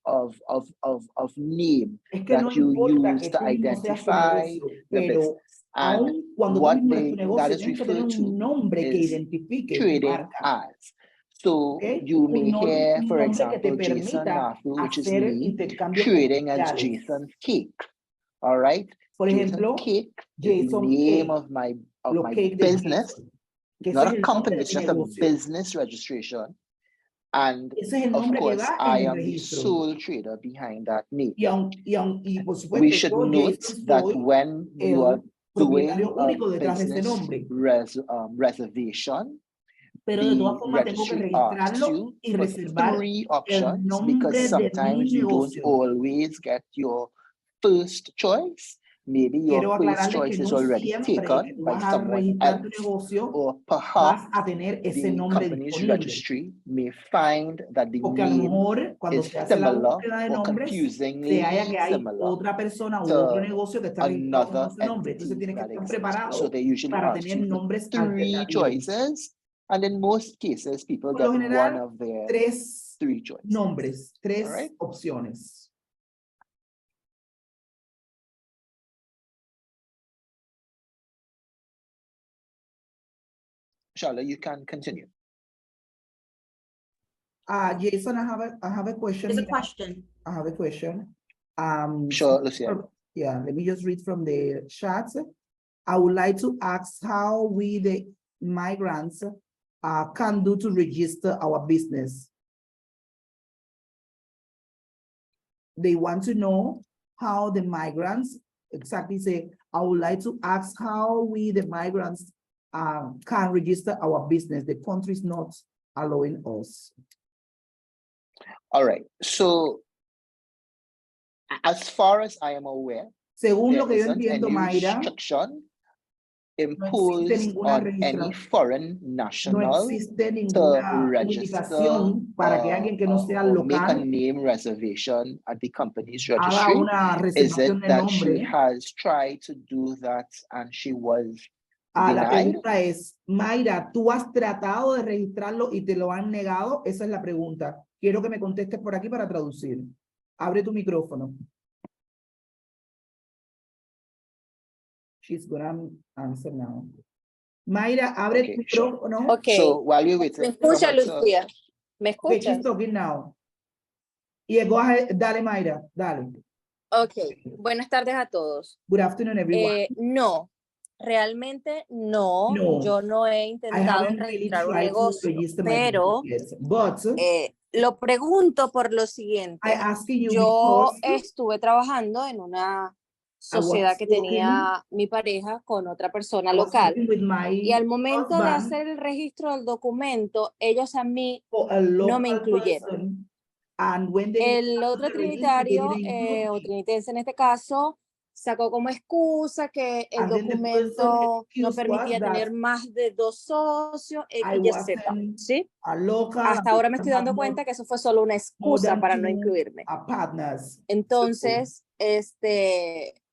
name Es que no that you importa use que to tú mismo seas tu identify negocio, the pero business. And aun cuando tú what mismo eres tu that negocio, is tienes que tener referred un to nombre que is identifique tu trading marca. as. So ¿Ok? you may hear, Un for nombre que te example, Jason permita Nathu, which is hacer me, intercambios trading as comerciales. Jason Cake. All right. Por Jason ejemplo, Cake is the Jason name Cake, of my los cakes de business. Jason, que ese Not es a el nombre company, de it's mi just a negocio. business registration. And Ese es el of nombre que course, va I en el am the registro. sole trader behind that name. Y por supuesto, We should yo, note Jason, that soy when you are el propietario doing a único detrás de ese business nombre. reservation, Pero de todas the formas tengo que registry asks registrarlo you y for reservar 3 el options because nombre de mi sometimes you don't negocio. always get your first choice. Maybe Quiero your first aclararle choice que is no already siempre que taken tú by vas a someone registrar tu else, negocio or vas perhaps a tener ese the nombre company's disponible. registry may find that the Porque a lo name mejor cuando is se hace la similar búsqueda de or nombres, se confusingly halla que hay similar otra persona u to otro negocio que está registrado con another ese nombre. Entonces entity tienes que that estar exists. So preparado they usually para ask tener you for nombres 3 alternativos. choices, and in most cases, people Por lo get one general, of their 3 choices. nombres, 3 All right. opciones. Shala, you can continue. Jason, I have a question. There's a here. question. I have a question. Sure, Lucia. Yeah, let me just read from the chat. I would like to ask how we, the migrants, can do to register our business. They want to know how the migrants exactly say, I would like to ask how we, the migrants, can register our business. The country is not allowing us. All right. So, as far as I am aware, Según lo there que yo isn't entiendo, any Mayra, restriction no existe imposed ninguna on any registración. foreign No national existe to ninguna register limitación para que alguien que no sea or make a local name reservation at the company's haga registry. una Is it reservación de that she nombre. has tried to do that and she was La denied? pregunta es, Mayra, ¿tú has tratado de registrarlo y te lo han negado? Esa es la pregunta. Quiero que me contestes por aquí para traducir. Abre tu micrófono. She's gonna answer now. Mayra, abre tu micrófono. Okay. So while you're ¿Me waiting, escucha, for her to- Lucía? ¿Me Okay, escuchas? she's talking now. Yeah, go ahead. Dale, Mayra, dale. Ok, buenas tardes a todos. Good afternoon, everyone. No, realmente no, No, yo no he I intentado haven't really registrar un tried to negocio, register my pero business yet, but lo pregunto por lo siguiente. I ask you Yo because estuve trabajando en una sociedad que tenía mi pareja con otra persona I was local working with my y al momento de husband hacer el registro del documento, ellos a mí for a no me local incluyeron. person. And when they El otro trinitario o trinitense en este caso sacó como excusa que el And then the person documento no excuse permitía was that tener más de 2 socios, I y Z, wasn't ¿sí? a local. Hasta ahora me estoy dando cuenta que eso fue solo una excusa para no incluirme. Partners. Entonces,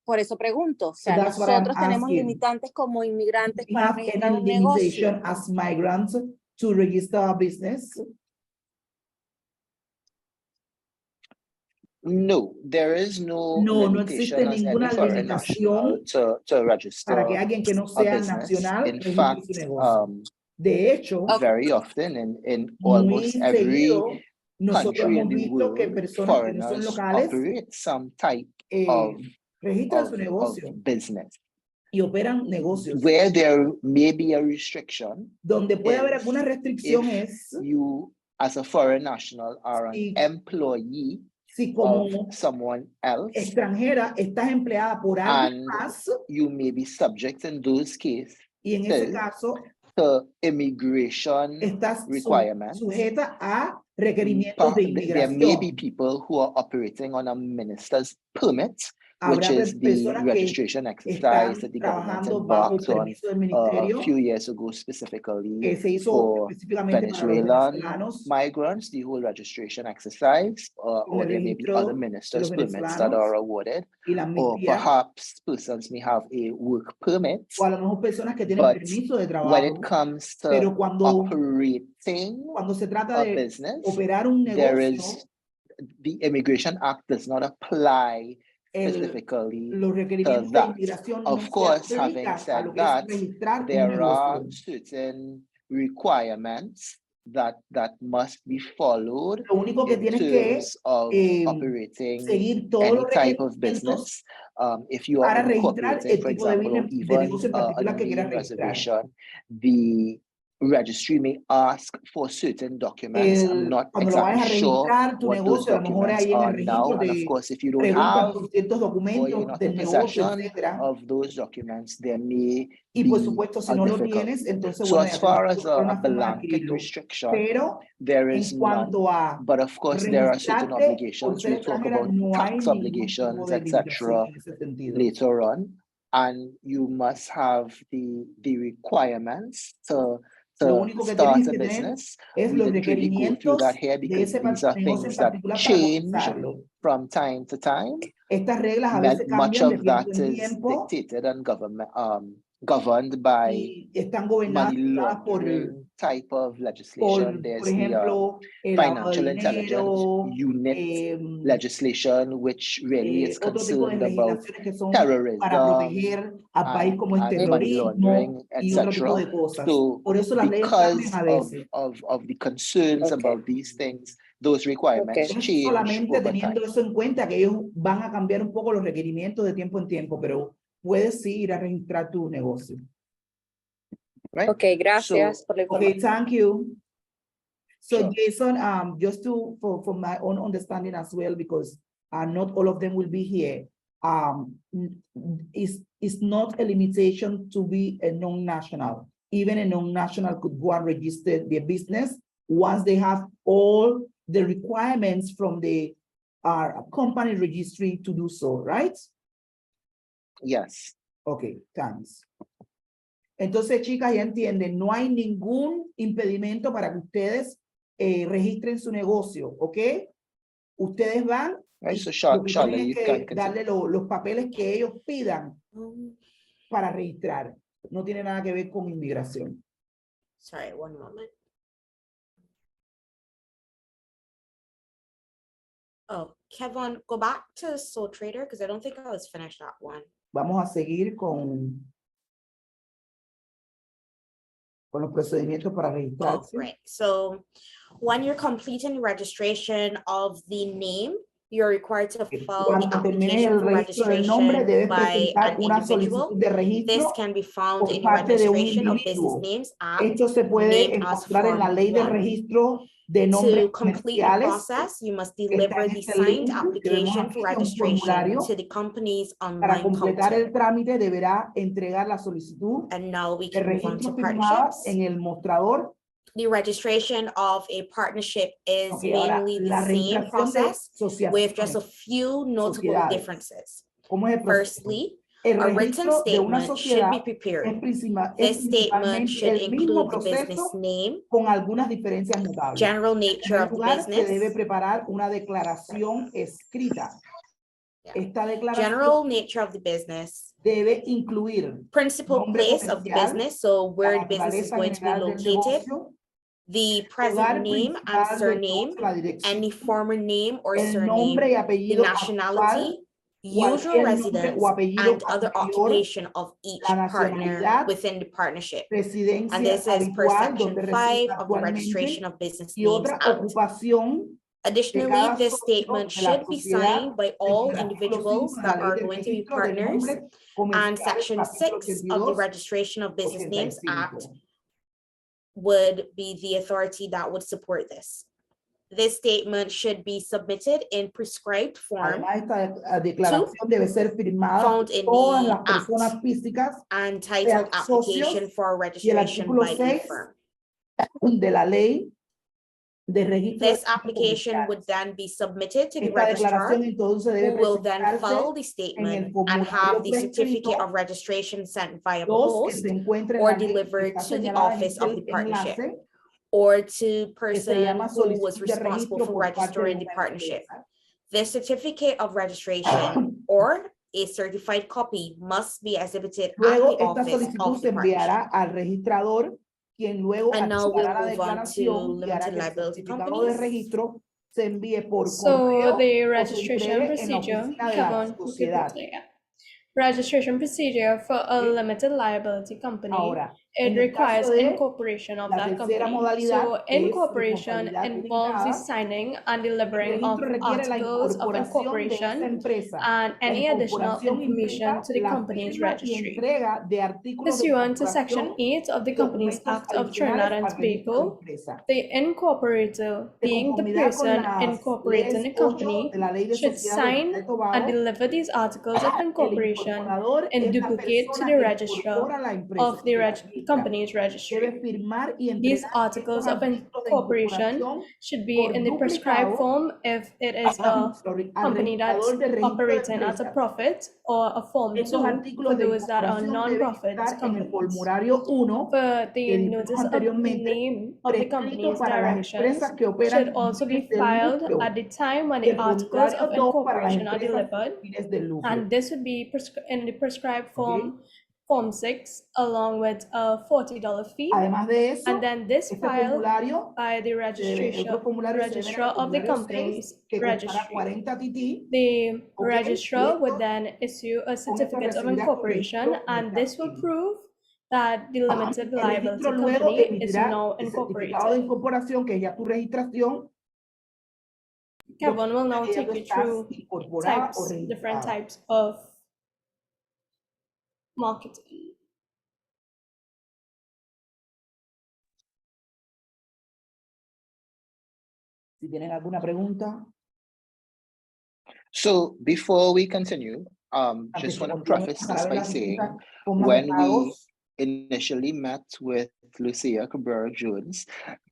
por eso pregunto, o sea, that's what I'm nosotros tenemos asking. limitantes como inmigrantes We para have registrar any un negocio. limitation as migrants to register a business? No, there is no existe limitation as any ninguna foreign national to register para que alguien que no a sea business. nacional In registre fact, su negocio. De hecho, very often in muy almost every seguido, nosotros country in hemos the visto que world, personas que no son foreigners locales operate some type of, registran su of negocio business. y operan negocios. Where there may be a restriction, Donde puede haber is alguna restricción if es you as a foreign national are an si- employee si como of someone else, extranjera estás empleada por alguien and más you may be subject in those cases y en ese caso to immigration estás requirements. sujeta a requerimientos de There may be inmigración. people who are operating on a minister's permit, which Habrá is the personas que registration exercise están that the government trabajando bajo el embarked on permiso del a ministerio few years ago, que specifically se hizo for específicamente para los Venezuelan venezolanos migrants, the whole registration exercise, con or el there may be registro other de minister's los permits that venezolanos are awarded, y la or amnistía, perhaps persons may have a work permit, o a lo mejor personas que tienen but permiso de when trabajo, it comes to pero cuando operating se trata a de business, operar un there negocio, is the Immigration Act does not apply specifically los to requerimientos de that. inmigración Of no se course, having aplican a said lo que es that, registrar un there are negocio. certain requirements that must be followed Lo único que in tienes que terms of operating seguir todos any los type of requerimientos business. If you are para registrar incorporating, el for tipo de example, or de negocio even en an particular que quieras Indian registrar. reservation, the registry may ask for certain documents. I'm not Cuando lo vayas a exactly sure registrar tu what those negocio, a lo mejor documents ahí en el are now. registro And of te course, if you don't preguntan have por ciertos or you're documentos not del in negocio, possession etcétera. of those documents, there may Y por be supuesto, si a no lo difficulty. tienes, entonces So bueno, as ya tendrás far que as buscar a una forma de blanket adquirirlo. restriction, Pero there is en none. cuanto a But of course, there are certain registrarte por obligations. ser We'll talk extranjera, about no hay tax ningún tipo obligations, de limitación etc. en ese sentido. later on, and you must have the requirements to Lo único que start tienes a que tener business. es We los didn't really go through that requerimientos here de because ese these are negocio en things that particular para change comenzarlo. from time to time. Estas reglas a Much veces cambian de of tiempo that en is tiempo dictated and governed by y están gobernadas money por laundering type of legislation. There's the ejemplo, el lavado de Financial Intelligence dinero, Unit legislation, which really is otro tipo de concerned about legislaciones que son para terrorism proteger al país como es and money laundering, terrorismo y otro tipo etc. de cosas. So Por eso las leyes cambian a veces. of the concerns about these things, those requirements Okay. change Solamente over time. teniendo eso en cuenta que ellos van a cambiar un poco los requerimientos de tiempo en tiempo, pero puedes sí ir a registrar tu negocio. Right? Ok, gracias por la Okay, información. thank you. So Sure. Jason, just for my own understanding as well, because not all of them will be here. It's not a limitation to be a non-national. Even a non-national could go and register their business once they have all the requirements from the company registry to do so, right? Yes. Okay, thanks. Entonces, chicas, ya entienden, no hay ningún impedimento para que ustedes registren su negocio, ¿ok? Ustedes van Right. y So lo que Charlotte, tienen you es can que continue. darle los papeles que ellos pidan para registrar. No tiene nada que ver con inmigración. Sorry, one moment. Oh, Kevin, go back to Sole Trader because I don't think I was finished that one. Vamos a seguir con los procedimientos para Oh, registrarse. right. So when you're completing registration of the name, you're required to file the Cuando termines application el for registro del nombre, registration debes by presentar an una individual. solicitud de This registro can be found por in parte de un Registration of Business individuo. Names Act, Esto se puede named as encontrar en la Form ley de 1. registro de nombres To complete the comerciales. process, you must Está deliver en the este signed link que vemos application aquí, for que es un registration formulario. to the company's Para online completar counter. el trámite deberá entregar la solicitud And now we de can move on registro to firmada partnerships. en el mostrador The registration of a partnership is Ok, ahora, mainly la the same registración de process with just a asociaciones, few notable sociedades. differences. ¿Cómo es el proceso? Firstly, El a written registro de una statement should sociedad be es, prepared. es This statement principalmente should el mismo include the business proceso name, con algunas diferencias notables. general En nature primer of the lugar, se debe business, preparar una declaración escrita. Esta declaración general nature of the business, debe incluir principal nombre place of the comercial, business, so where la the business is naturaleza going to be general del located, negocio, the present lugar name and principal del surname, negocio, la dirección, any former name or el surname, nombre y the apellido nationality, actual, usual cualquier nombre residence, o apellido and other anterior, occupation of each la partner nacionalidad, within the partnership. And residencia this is per habitual donde section reside 5 of the actualmente Registration of Business y Names otra Act. ocupación de Additionally, cada this socio statement de la should be sociedad signed by según all el artículo 5 individuals de la that ley are del going to be registro del partners, nombre and comercial, section capítulo 6 of the 82, Registration of Business Names 85. Act would be the authority that would support this. This statement should be submitted in prescribed form Además, esta declaración debe ser firmada found por in todas the las personas act físicas and titled sean socios application for y el registration artículo by a 6 firm. de la ley de registro This de nombre application comercial. would then be submitted to the Esta registrar, declaración entonces debe who will then presentarse file the en el statement and formulario have the certificate prescrito of registration sent via 2 que post se encuentra en or la ley que delivered está to the señalada en office of the este partnership enlace or to que se person llama who was solicitud de responsible registro for por parte de registering the una partnership. empresa. The certificate of registration or a certified copy must be exhibited at Luego, the esta office solicitud of se the partnership. enviará al registrador, quien luego And now we'll activará la move on to declaración y hará limited que el liability certificado de companies. registro se envíe por So correo the o se registration entregue en la procedure, oficina de la Kevin, who could sociedad. put it, yeah. Registration procedure for a Okay. limited liability company, Ahora, it en el requires caso de incorporation of la that tercera company. modalidad, So que es incorporation responsabilidad involves the limitada, signing and el delivering of registro requiere la articles of incorporación de esa incorporation empresa. and La any additional incorporación information implica to the la company's firma y registry. entrega de artículos de Pursuant to Section incorporación 8 of the y Companies documentos Act of Trinidad adicionales and al registro de la Tobago, empresa. the incorporator, De being the conformidad con person las incorporating leyes the 8 company, de la ley de should sociedades de sign Trinidad y Tobago, and deliver these articles of el incorporation incorporador in es la duplicate to persona the que registrar incorpora la empresa, of the que la registra. company's registry. Debe firmar y These entregar articles estos of artículos de incorporation incorporación should be por in the prescribed duplicado form if it is a al company that's registrador de registro de operating at a empresas. profit, or a Form Estos 2 for artículos de those that are incorporación deben non-profit estar en el companies. formulario 1 For que the dijimos notice of the anteriormente, name of the prescrito company's para las directions empresas que operan should con also fines be de filed lucro at the time when y the el articles of formulario 2 para las incorporation are empresas delivered, con fines de lucro. and this would be in the prescribed ¿Ok? Form 6, along with a $40 fee. Además de eso, And then this este filed formulario, by the otro formulario se debe en el registrar of the formulario 6, company's que costará registry. 40 TT. The ¿Ok? registrar Y would esto, then issue a con esto certificate of recibirá incorporation, registro and this will mercantil. prove that the limited El liability registro luego company is emitirá now el certificado de incorporated. incorporación, que es ya tu registración. Kevin will now Ya take tú you estás through incorporada o different registrada. types of marketing. Si tienen alguna pregunta. So before we continue, Antes just que want to continuemos preface para this ver by las saying, distintas formas de when we pagos, initially met with Lucia Cabrera-Jones,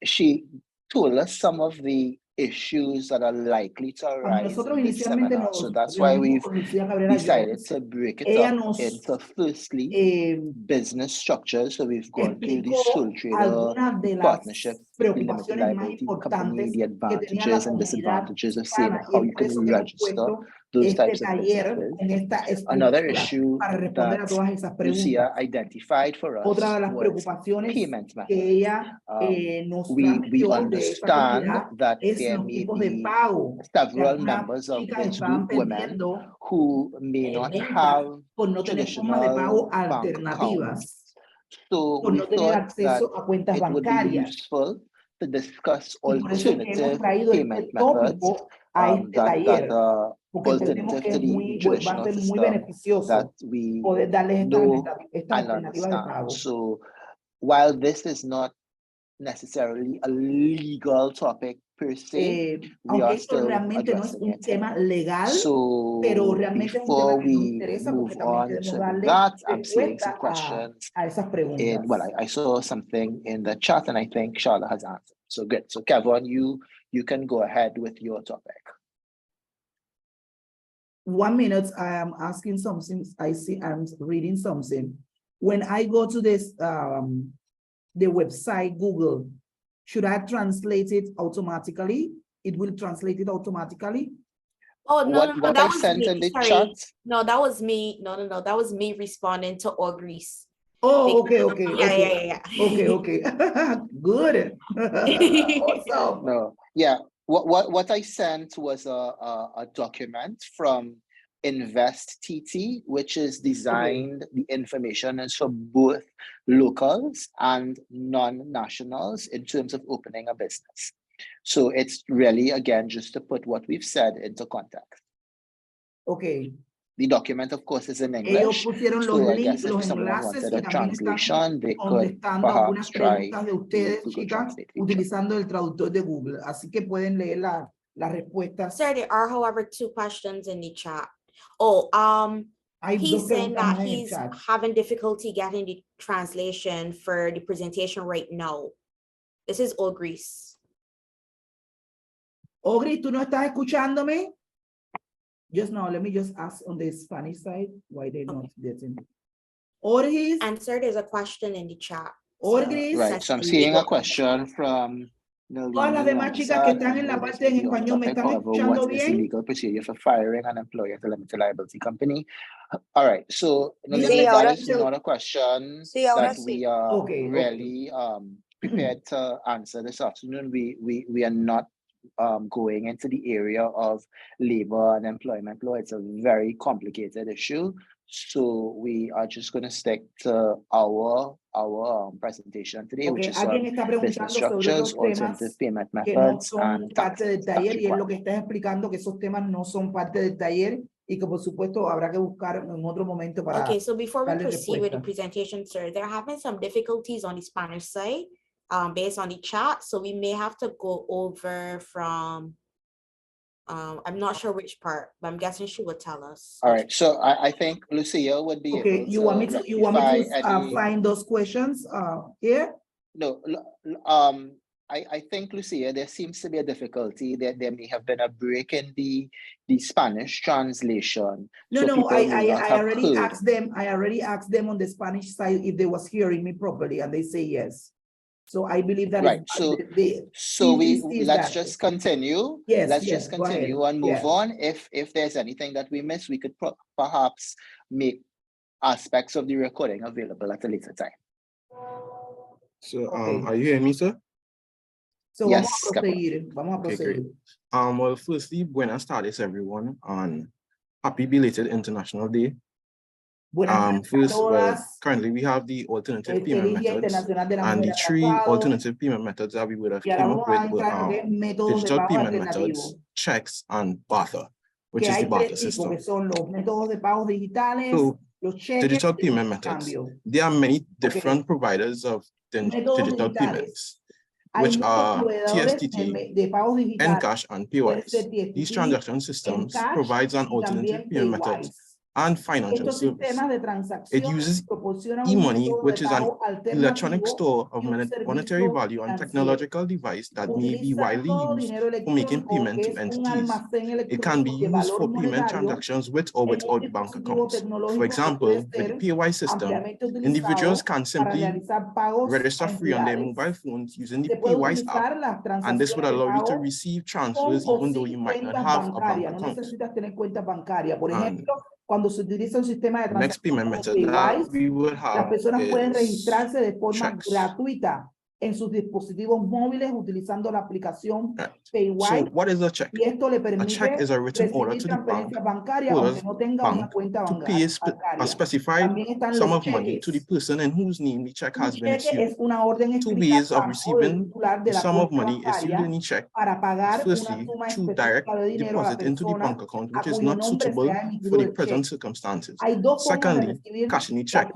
she told us some of the issues that are likely to cuando arise nosotros in this inicialmente seminar. So nos that's why reunimos we've con Lucía Cabrera decided Jones, to break it ella up nos into firstly business structures. So we've gone through the sole explicó trader algunas de partnership, las the limited preocupaciones más liability company, importantes the que tenía la advantages and comunidad disadvantages of seeing hispana, y how es you por can eso que hemos register puesto those este types of taller businesses. con esta Another estructura issue para responder that a todas esas Lucia preguntas. identified for us Otra de las was preocupaciones payment que methods. ella nos We transmitió de esta comunidad understand that es there los may tipos de be pago que several algunas members of chicas this estaban group, W.O.M.E.N, perdiendo who may not ventas have por no tener formas de pago traditional bank alternativas, accounts. So por we no tener thought that acceso a cuentas it would be bancarias. useful to discuss Y por eso es que hemos alternative traído payment este methods tópico a este that taller, are porque entendemos alternative que to es the va a traditional ser muy system beneficioso that we poder darles know estas and alternativas de understand. pago. So while this is not necessarily a legal topic per se. We aunque are esto still realmente no es addressing un it. tema legal, pero So realmente es un tema before que nos we interesa move porque también on queremos to darle that, I'm seeing some respuesta questions a esas in, preguntas. well, I saw something in the chat and I think Charlotte has answered. So good. So Kevin, you can go ahead with your topic. 1 minute, I am asking something. I see I'm reading something. When I go to this, the website Google, should I translate it automatically? It will translate it automatically. Oh, no, What that I was sent me. in the Sorry. chat. No, that was me. No, that was me responding to all Greece. Oh, okay. Yeah. Okay. Good. Awesome. No, yeah. What I sent was a document from Invest TT, which is designed, the information is for both locals and non-nationals in terms of opening a business. So it's really, again, just to put what we've said into context. Okay. The document, of course, is in Ellos English. pusieron So los I links, guess if los someone enlaces wanted y a también están translation, they could contestando perhaps algunas try preguntas de the ustedes, Google chicas, Translate feature. utilizando el traductor de Google. Así que pueden leer las respuestas. Sir, there are, however, 2 questions in the chat. Oh, Hay he's dos saying preguntas that más en el he's chat. having difficulty getting the translation for the presentation right now. This is all Greece. Ogri, ¿tú no estás escuchándome? Just now, let me just ask on the Spanish side why they're not getting. Orgis, And sir, there's a question in the chat. Orgris. Right, so I'm seeing a question from Todas las demás chicas que están en la parte en español, ¿me están escuchando what is the bien? legal procedure for firing an employee at a limited liability company? All right, so Sí, that ahora is sí. not a question Sí, ahora that sí. we are Okay, really prepared to answer this afternoon. We are not going into the area of labor and employment law. It's a very complicated issue. So we are just going to stick to our presentation today, which is alguien on está business preguntando sobre structures, otros alternative temas payment que no methods, son and tax parte del taller y es lo que requirements. está explicando que esos temas no son parte del taller y que por supuesto habrá que buscar en otro momento para Okay, so before we darle proceed with the respuesta. presentation, sir, they're having some difficulties on the Spanish side based on the chat. So we may have to go over from, I'm not sure which part, but I'm guessing she would tell us. All right, so I think Lucia would be Okay, able you want me to find those questions here? No, I think, Lucia, there seems to be a difficulty that there may have been a break in the Spanish translation. No, I already asked them. I already asked them on the Spanish side if they was hearing me properly, and they say yes. So I believe that right. So let's just continue. Yes, let's just continue and move on. If there's anything that we missed, we could perhaps make aspects of the recording available at a later time. So are you hearing me, sir? So yes, vamos a proceed. Great. Well, firstly, buenas tardes, everyone, on Happy Belated International Day. First, well, currently we have the alternative payment methods, and the 3 alternative payment methods that we would have came up with were digital payment methods, checks, and barter, which is the barter system. So, digital payment methods. There are many different providers of digital payments, which are TSTT, Encash, and POS. These transaction systems provides an alternative payment method and financial service. It uses e-money, which is an electronic store of monetary value and technological device that may be widely used for making payment to entities. It can be used for payment transactions with or without bank accounts. For example, with the POI system, individuals can simply register free on their mobile phones using the POI app, and this would allow you to receive transfers even though you might not have a bank account. Cuando se utiliza un sistema de next payment method that we will have las personas pueden is registrarse de forma checks. gratuita en sus dispositivos móviles utilizando la aplicación PayY. So what is a check? Y esto le permite A check is a written order to the bank, aunque no tenga una cuenta to pay a specified sum of money to the person in whose name the check has been issued. Es una orden 2 ways of receiving the sum of money issued in the check. Firstly, through direct deposit into the bank account, which is not suitable for the present circumstances. Secondly, cash in the check.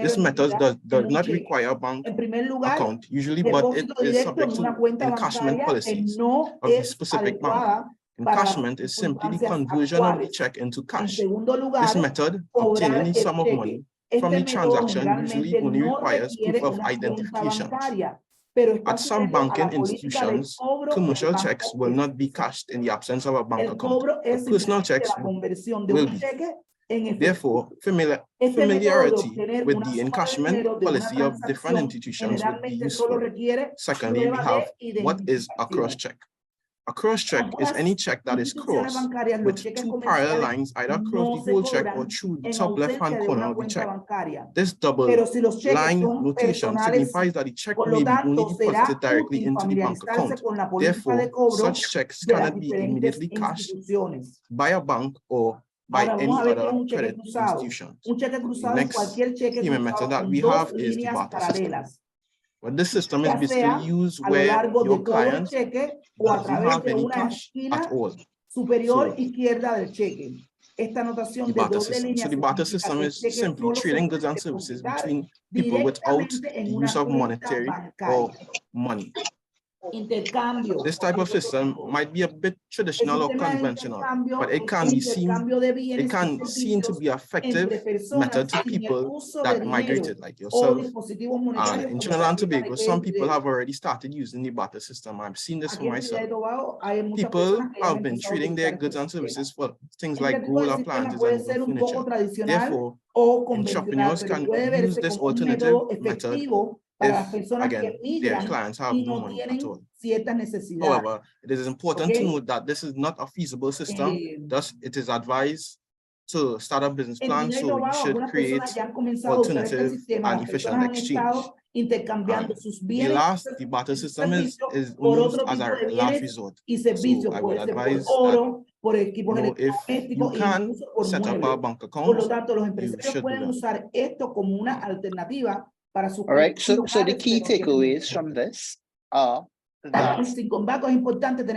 This method does not require a bank account, usually usually, but it is subject to encashment policies of the specific bank. Encashment is simply the conversion of the check into cash. This method, obtaining the sum of money from the transaction, usually only requires proof of identification. At some banking institutions, commercial checks will not be cashed in the absence of a bank account, but personal checks will be. Therefore, familiarity with the encashment policy of different institutions would be useful. Secondly, we have what is a cross check. A cross check is any check that is crossed with two parallel lines either across the whole check or through the top left-hand corner of the check. This double line notation signifies that the check may be only deposited directly into the bank account. Therefore, such checks cannot be immediately cashed by a bank or by any other credit institution. The next payment method that we have is the barter system. But this system is basically used where your client doesn't have any cash at all. So, the barter system. So the barter system is simply trading goods and services between people without the use of monetary or money. This type of system might be a bit traditional or conventional, but it can be seen to be an effective method to people that migrated like yourself. And in Trinidad and Tobago, some people have already started using the barter system. I've seen this for myself. People have been trading their goods and services for things like gold appliances and furniture. Therefore, entrepreneurs can use this alternative method if, again, their clients have no money at all. However, it is important to note that this is not a feasible system. Thus, it is advised to start a business plan, so you should create alternative and efficient exchange. And the barter system is used as a last resort. So I would advise that if you can set up a bank account, you should do that. All right, so the key takeaways from this are that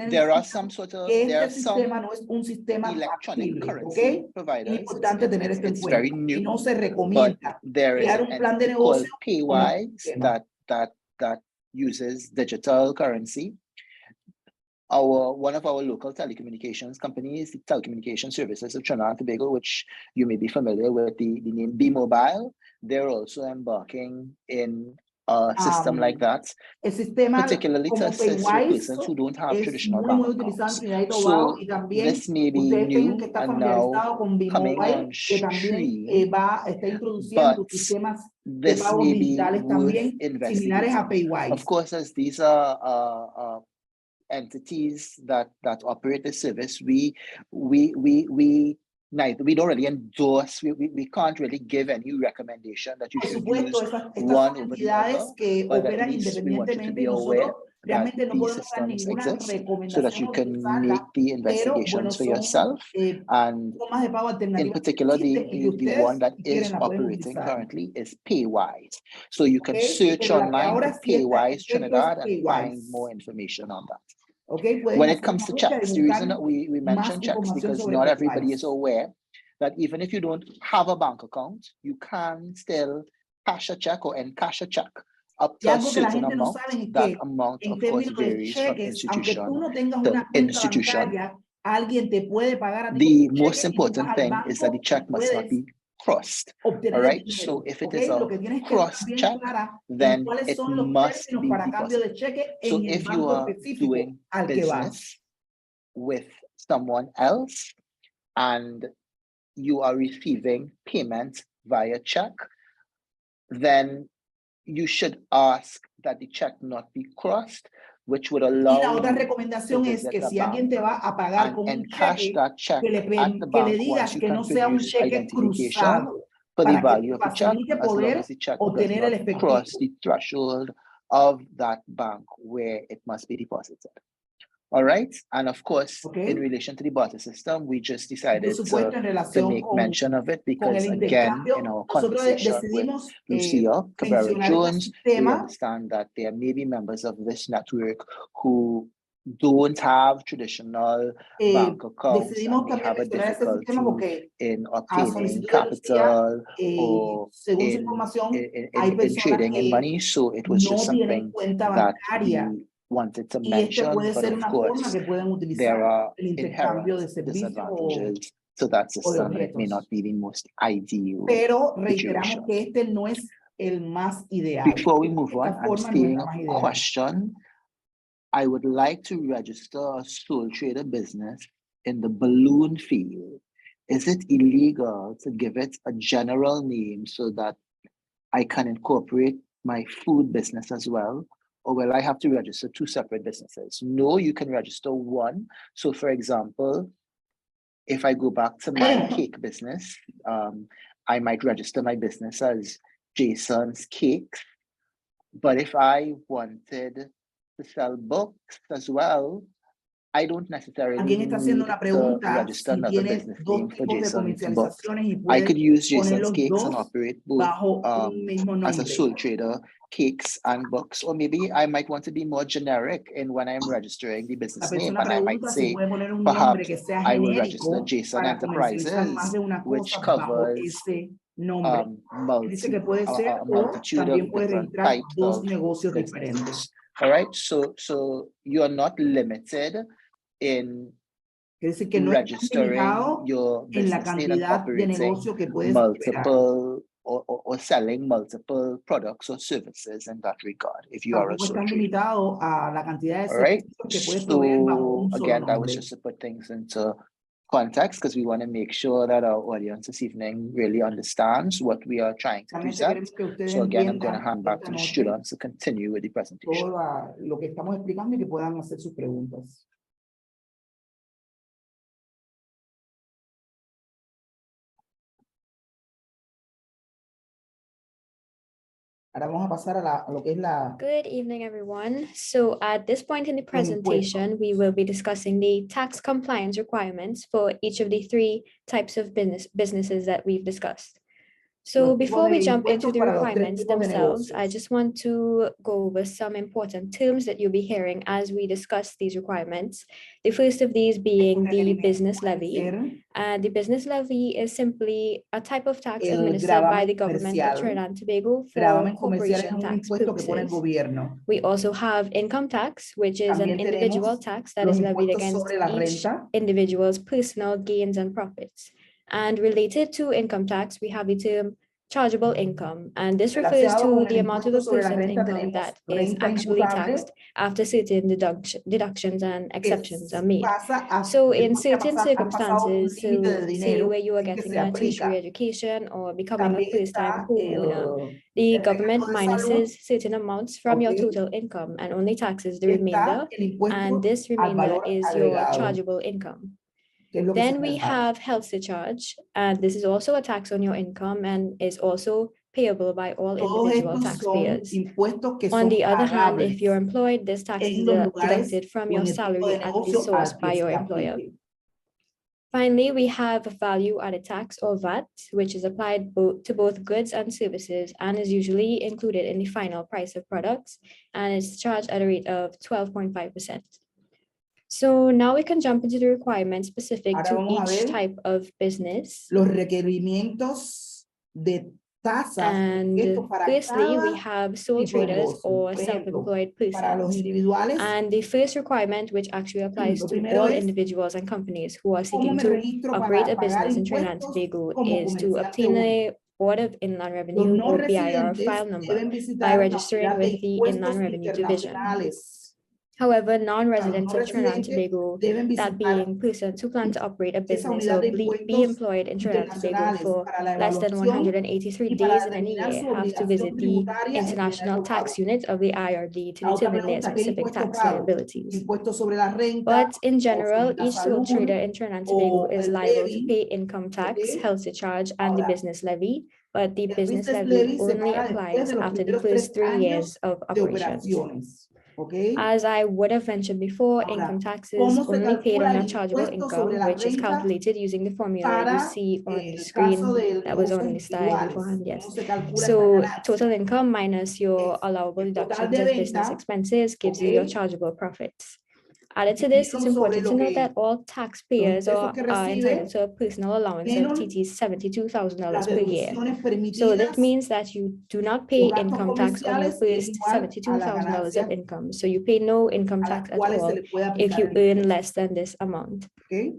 there are some electronic currency providers. It's very new, but there is an entity called Paywise that uses digital currency. One of our local telecommunications companies, the Telecommunication Services of Trinidad and Tobago, which you may be familiar with the name W.O.M.E.N, they're also embarking in a system like that, particularly to assist with persons who don't have traditional bank accounts. So this may be new and now coming on stream, but this may be worth investigating. Of course, as these are entities that operate the service, we don't really endorse, we can't really give any recommendation that you should use one over the other, but at least we want you to be aware that these systems exist so that you can make the investigations for yourself. And in particular, the one that is operating currently is Paywise. So you can search online for Paywise Trinidad and find more information on that. When it comes to checks, the reason that we mention checks because not everybody is aware that even if you don't have a bank account, you can still cash a check or encash a check up to a certain amount. That amount, of course, varies from institution to institution. The most important thing is that the check must not be crossed. All right, so if it is a cross check, then it must be deposited. So if you are doing business with someone else and you are receiving payment via check, then you should ask that the check not be crossed, which would allow you to visit the bank and encash that check at the bank once you can produce identification for the value of the check, as long as the check does not cross the threshold of that bank where it must be deposited. All right, and of course, in relation to the barter system, we just decided to make mention of it because, again, in our conversation with Lucia Cabrera-Jones, we understand that there may be members of this network who don't have traditional bank accounts and decidimos may también have a mencionar este sistema difficulty porque in a obtaining solicitud de capital Lucía, or según su in, información, hay in personas trading in que money. So it was just no tienen something cuenta that bancaria we wanted to y este mention, puede but ser of una forma course, que pueden there utilizar are el inherent intercambio de servicios disadvantages to that o de system, and it may objetos. not be the most ideal Pero situation. reiteramos que este no es el más ideal. Before we move on, Esta and forma no es stating la más a ideal. question, I would like to register a sole trader business in the balloon field. Is it illegal to give it a general name so that I can incorporate my food business as well? Or will I have to register two separate businesses? No, you can register one. So for example, if I go back to my cake business, I might register my business as Jason's Cakes. But if I wanted to sell books as well, I don't necessarily Alguien está haciendo una need to pregunta register si another tiene business dos name for tipos de Jason's Books. comercializaciones y I puede could use poner Jason's los Cakes and dos operate both bajo un mismo as a nombre. sole trader, cakes and books. Or maybe I might want to be more generic in when I'm registering the La business name, persona and I might pregunta si say, puede poner un nombre perhaps que sea I will register genérico Jason para comercializar más Enterprises, de una which cosa bajo covers ese nombre. Dice que puede ser a o multitude también of puede different registrar types dos of negocios businesses. diferentes. All right, so you are not limited in Es decir, que no estás limitado registering your en la business name and cantidad de operating negocio que puedes operar. multiple or selling multiple products or services in that regard, if you are a Tampoco sole están trader. limitados a la cantidad de All right, servicios que puedes proveer bajo so un solo again, that was nombre. just to put things into context because we want to make sure that our audience this evening really understands what we are trying to Realmente present. queremos que ustedes So again, I'm going to entiendan hand back esta to the noche students to continue with the presentation. todo lo que estamos explicando y que puedan hacer sus preguntas. Ahora vamos a pasar a lo que es la... Good evening, everyone. So at this point in the presentation, we will be discussing the tax compliance requirements for each of the three types of businesses that we've discussed. So before we jump into the requirements themselves, I just want to go over some important terms that you'll be hearing as we discuss these requirements. The first of these being the business levy. The business levy is simply a type of tax administered by the government of Trinidad and Tobago for corporation tax purposes. We also have income tax, which is an individual tax that is levied against each individual's personal gains and profits. And related to income tax, we have the term chargeable income, and this refers to the amount of a person's income that is actually taxed after certain deductions and exceptions are made. So in certain circumstances, so say where you are getting a tertiary education or becoming a first-time homeowner, the government minuses certain amounts from your total income and only taxes the remainder, and this remainder is your chargeable income. Then we have health surcharge, and this is also a tax on your income and is also payable by all individual taxpayers. On the other hand, if you're employed, this tax is deducted from your salary at the source by your employer. Finally, we have a value-added tax or VAT, which is applied to both goods and services and is usually included in the final price of products and is charged at a rate of 12.5%. So now we can jump into the requirements specific to each type of business. Los requerimientos de tasas. And firstly, we have sole traders or self-employed persons. And the first requirement, which actually applies to all individuals and companies who are seeking to operate a business in Trinidad and Tobago, is to obtain a Board of Inland Revenue or BIR file number by registering with the Inland Revenue Division. However, non-residents of Trinidad and Tobago, that being persons who plan to operate a business or be employed in Trinidad and Tobago for less than 183 days in any year, have to visit the International Tax Unit of the IRD to determine their specific tax liabilities. But in general, each sole trader in Trinidad and Tobago is liable to pay income tax, health surcharge, and the business levy, but the business levy only applies after the first 3 years of operations. As I would have mentioned before, income tax is only paid on your chargeable income, which is calculated using the formula you see on the screen that was on the slide beforehand, yes. So total income minus your allowable deductions as business expenses gives you your chargeable profits. Added to this, it's Dividieron sobre important to lo note que that all taxpayers los are ingresos que recibe entitled to a personal allowance of menos TT $72,000 las per year. deducciones So that permitidas, means that you do not los pay gastos income tax on your comerciales es first igual a las $72,000 ganancias of income. So you pay no income a las tax at cuales se all le puede if aplicar you el earn impuesto. less than this amount. ¿Ok?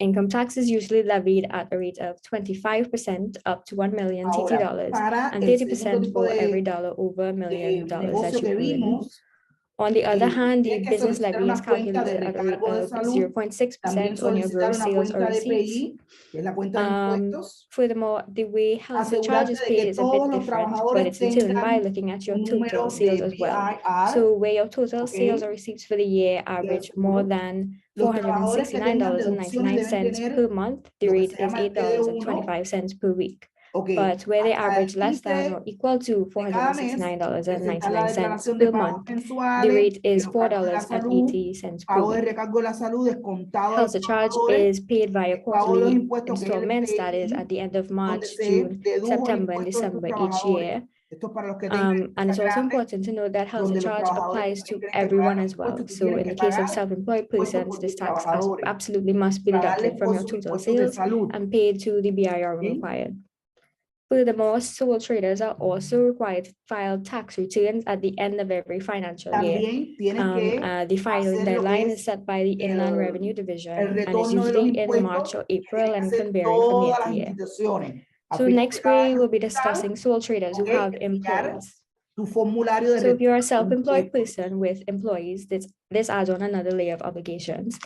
Income tax is usually levied at a rate of 25% up to $1 million TT Ahora, para and el segundo 30% tipo for every de dollar over $1 million that negocio you que earn. vimos, On the other hand, the tiene que business solicitar levy is una cuenta de calculated at a rate recargo de of salud, también 0.6% on your solicitar gross una sales or cuenta de receipts. PI, que es la cuenta de impuestos, Furthermore, the way health surcharge asegurarse is de paid que is a todos bit los different, but trabajadores it's determined by tengan looking at your un total número sales de as well. BIR, So where your total ¿ok? sales or receipts for the year De average more seguro. than Los trabajadores que tengan deducciones deben $469.99 tener per month, the lo que rate se is llama el TD1, $8.25 per week. ¿ok? But where they Hasta average el less than 15 or equal to de cada mes, presentar la $469.99 declaración de per pagos month, the mensuales, rate de is los cargos de la salud, $4.80 per pago de week. recargo de la salud descontado a Health los surcharge trabajadores, is paid via el pago de los quarterly impuestos que es el installments, that is PI, at the end of donde March, se June, dedujo el September, and impuesto de sus December each trabajadores. year. Esto es para los que tengan And empresas it's also grandes, important to note that health donde los surcharge trabajadores applies to también tienen que everyone pagar as well. impuestos y tú So tienes in que the case of pagar self-employed impuestos persons, por this tus tax trabajadores, absolutely must be pagarles deducted from por your sus total impuestos de sales salud. and paid to the BIR when ¿Sí? required. Furthermore, sole traders are also required to file tax returns at the end of every financial year. También tienen que The filing hacer lo que deadline is es set by the Inland Revenue el Division and is retorno de los usually in March impuestos or que April tienen que and hacer can vary from year todas to las year. instituciones. A So fin de next cada we will be año fiscal, discussing sole traders who ¿ok? have Enviar employees. tu formulario de So if you're a retorno de self-employed impuestos. person with employees, this adds on another layer of obligations.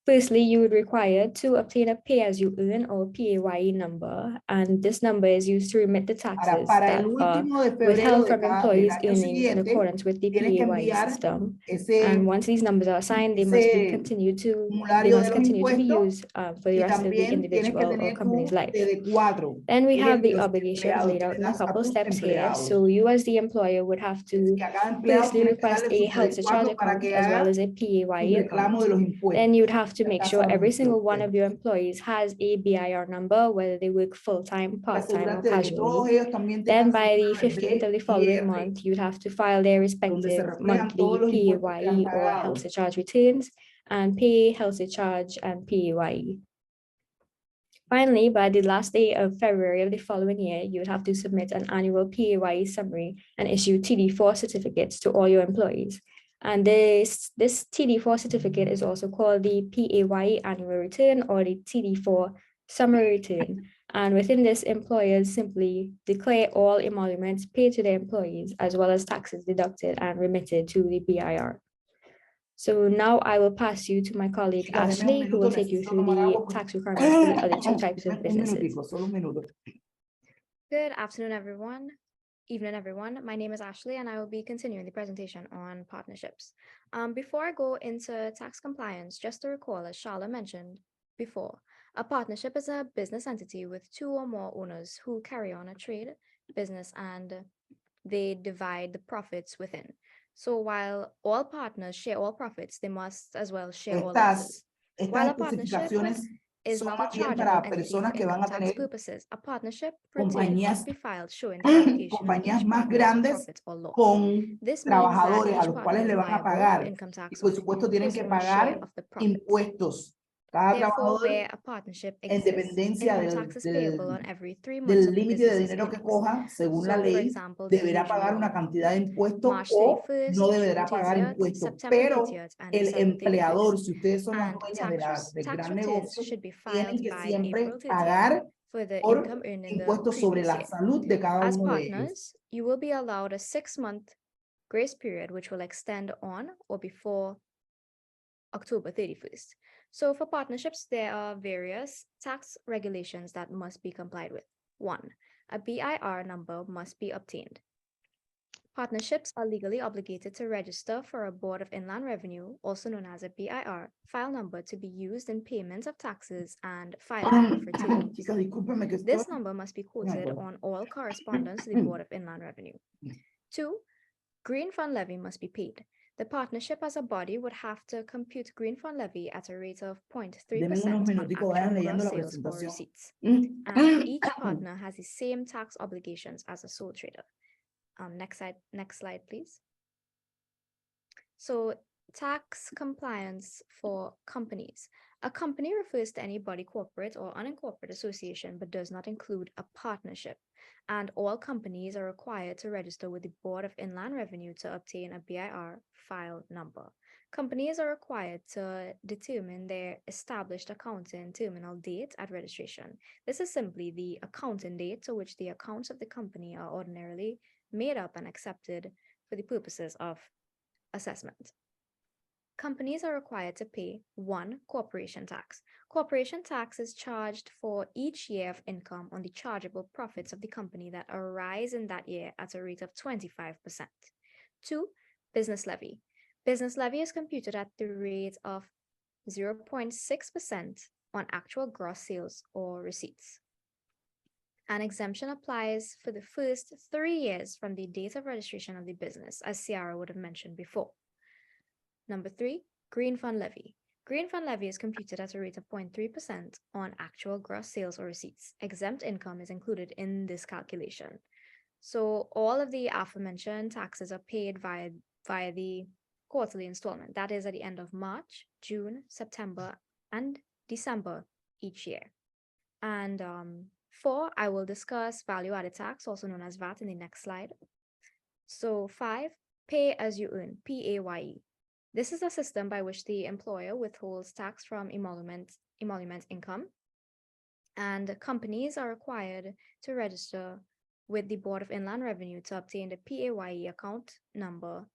Firstly, you would require to obtain a pay-as-you-earn or PAYE number, and this number is used to remit the taxes Para that el are último de febrero withheld del from employees' año earnings in siguiente, accordance with the tienes que PAYE enviar system. ese And once these numbers are assigned, they must be continued to formulario de los continue to be impuestos used for the y rest of the también tienes que individual or tener company's tu life. TD4. Then we que es have el de the los obligations empleados laid que out le in a das a couple tus steps here. empleados. So you as the employer would have to Que a cada empleado firstly tienes que request darle a su health surcharge TD4 para account que as well haga as a su PAYE reclamo account. de los impuestos. Then you'd have to La make tasa sure de every los single one impuestos. of your employees has a BIR number, whether they work full-time, part-time, or Asegúrate de que todos casually. ellos también Then tengan by the su 15th of the following BIR, month, you'd have to file their donde se respective reflejan monthly todos los impuestos que han PAYE or pagado. health surcharge returns and pay health surcharge and PAYE. Finally, by the last day of February of the following year, you would have to submit an annual PAYE summary and issue TD4 certificates to all your employees. And this TD4 certificate is also called the PAYE annual return or the TD4 summary return. And within this, employers simply declare all emoluments paid to their employees, as well as taxes deducted and remitted to the BIR. So now I will pass you to my colleague Chicas, denme un Ashley, who will minuto, take you necesito through tomar the agua porque- tax requirements for the other two types of Un businesses. minutico, solo un minuto. Good afternoon, everyone. Evening, everyone. My name is Ashley, and I will be continuing the presentation on partnerships. Before I go into tax compliance, just to recall, as Shala mentioned before, a partnership is a business entity with two or more owners who carry on a trade, business, and they divide the profits within. So while all partners share all profits, they must as well share all losses. While Estas a partnership especificaciones is son not a más bien chargeable para entity personas for que van income a tax tener purposes, a partnership return compañías, must be filed showing the allocation of compañías each más partner's grandes profits or loss. con This means that trabajadores a each los partner cuales is le van a liable for pagar income y tax por on supuesto tienen his que own share pagar of the profits. impuestos. Cada Therefore, trabajador where a partnership en exists, dependencia income del, tax is payable on every 3 months del of the límite de business's dinero que earnings. coja, según la So, for ley, example, the deberá pagar una usual cantidad de impuestos March o 31st, no June deberá pagar 30th, impuestos. September Pero 30th, and el December empleador, 31st. si ustedes son las And dueñas del tax gran returns negocio, should be tienen filed que by siempre April 30th pagar for the por income earned in the impuestos sobre previous la year. salud de cada As uno de ellos. partners, you will be allowed a 6-month grace period, which will extend on or before October 31st. So for partnerships, there are various tax regulations that must be complied with. 1. A BIR number must be obtained. Partnerships are legally obligated to register for a Board of Inland Revenue, also known as a BIR, file number to be used in payment of taxes and filing of returns. Chicas, discúlpeme que This estoy- number must be quoted on all correspondence to the Board of Inland Revenue. 2. Green fund levy must be paid. The partnership as a body would have to compute green fund levy at a rate of 0.3% Denme unos on minuticos, vayan actual leyendo gross la sales or presentación. receipts. And each partner has the same tax obligations as a sole trader. Next slide, please. So Tax compliance for companies. A company refers to any body corporate or unincorporated association but does not include a partnership. And all companies are required to register with the Board of Inland Revenue to obtain a BIR file number. Companies are required to determine their established accounting terminal date at registration. This is simply the accounting date to which the accounts of the company are ordinarily made up and accepted for the purposes of assessment. Companies are required to pay 1. Corporation tax. Corporation tax is charged for each year of income on the chargeable profits of the company that arise in that year at a rate of 25%. 2. Business levy. Business levy is computed at the rate of 0.6% on actual gross sales or receipts. An exemption applies for the first 3 years from the date of registration of the business, as Ciara would have mentioned before. Number 3, Green Fund Levy. Green Fund Levy is computed at a rate of 0.3% on actual gross sales or receipts. Exempt income is included in this calculation. So all of the aforementioned taxes are paid via the quarterly installment. That is at the end of March, June, September, and December each year. And 4, I will discuss value-added tax, also known as VAT, in the next slide. So 5, Pay as you earn, PAYE. This is a system by which the employer withholds tax from emolument income, and companies are required to register with the Board of Inland Revenue to obtain the PAYE account number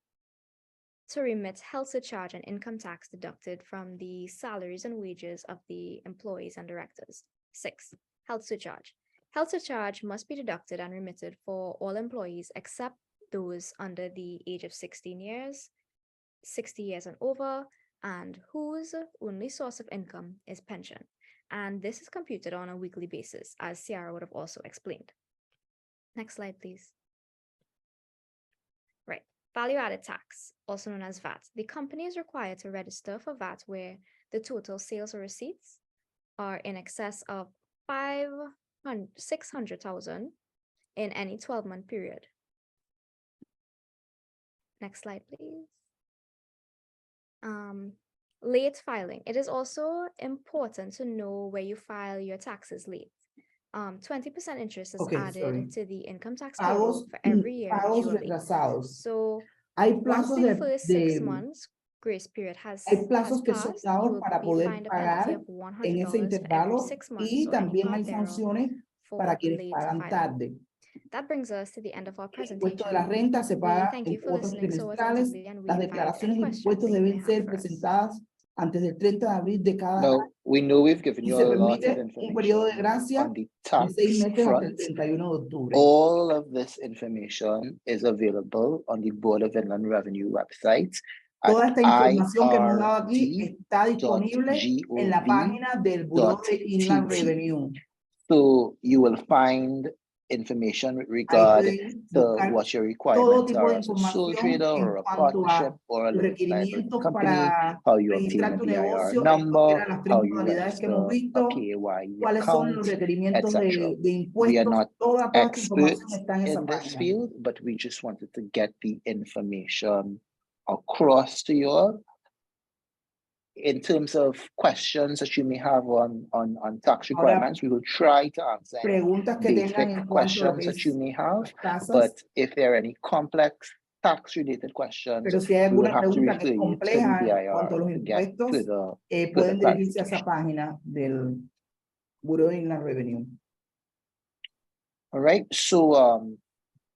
to remit health surcharge and income tax deducted from the salaries and wages of the employees and directors. 6. Health surcharge. Health surcharge must be deducted and remitted for all employees except those under the age of 16 years, 60 years and over, and whose only source of income is pension. And this is computed on a weekly basis, as Ciara would have also explained. Next slide, please. Right, value-added tax, also known as VAT. The company is required to register for VAT where the total sales or receipts are in excess of 600,000 in any 12-month period. Next slide, please. Late filing. It is also important to know where you file your taxes late. 20% interest is added to the income tax payable for every year that you are late. So once the first 6 months grace period has passed, you will be fined a penalty of $100 for every 6 months or any part thereof for late filing. That brings us to the end of our presentation. We thank you for listening so attentively, and we invite any questions that you may have for us. Now, we know we've given you a lot of information on the tax front. All of this information is available on the Board of Inland Revenue website. Toda esta información que hemos dado aquí está disponible en la página del Bureau de Inland Revenue. So you will find information with regard to what your requirements are as a sole trader or a partnership or a limited liability company, how you obtain a BIR number, how you register a PAYE account, etc. We are not experts in this field, but we just wanted to get the information across to you. In terms of questions that you may have on tax requirements, we will try to answer any basic questions that you may have. But if there are any complex tax-related questions, we will have to refer you to the BIR to get further clarification. All right, so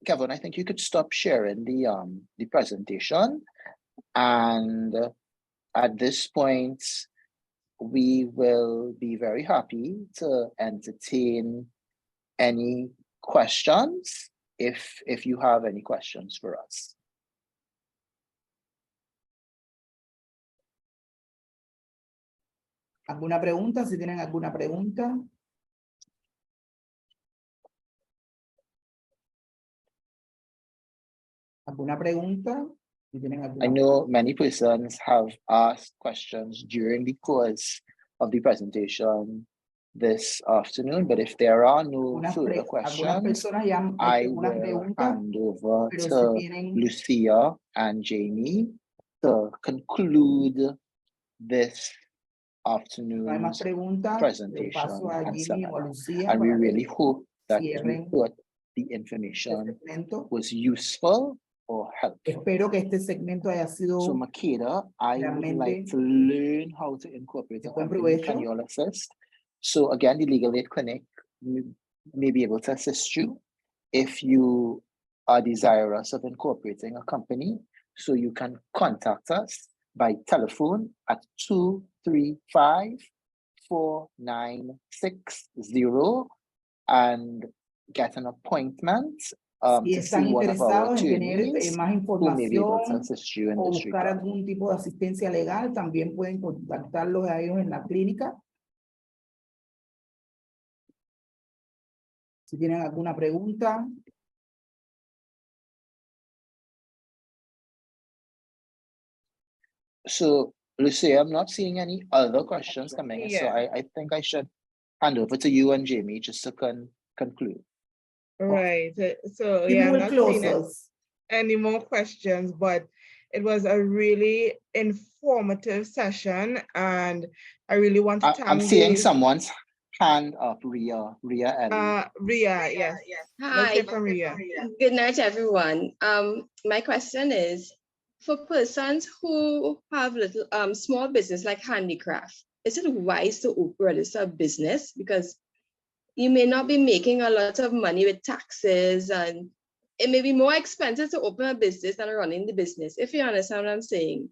Kevin, I think you could stop sharing the presentation, and at this point, we will be very happy to entertain any questions if you have any questions for us. ¿Alguna pregunta? Si tienen alguna pregunta. ¿Alguna pregunta? I know many persons have asked questions during the course of the presentation this afternoon, but if there are no further questions, I will hand over to Lucia and Jamie to conclude this afternoon's presentation and seminar. And we really hope that you thought the information was useful or helpful. Espero que este segmento haya sido So Makeda, I would like to learn how to incorporate a company. Can you all assist? So again, the Legal Aid Clinic may be able to assist you if you are desirous of incorporating a company. So you can contact us by telephone at 235-4960 and get an appointment to see one of our attorneys who may be able to assist you in this regard. algún tipo de asistencia legal, también pueden contactarlos a ellos en la clínica. Si tienen alguna pregunta. So, Lucia, I'm not seeing any other questions coming in, so I think I should hand over to you and Jamie just to conclude. Right. So yeah, I'm not seeing any more questions, but it was a really informative session, and I really want to thank I'm seeing someone's hand up, Ria Ellie. Ria, yes. Let's hear from Ria. Good night, everyone. My question is, for persons who have little small business like handicraft, is it wise to register a business? Because you may not be making a lot of money with taxes, and it may be more expensive to open a business than running the business. If you understand what I'm saying,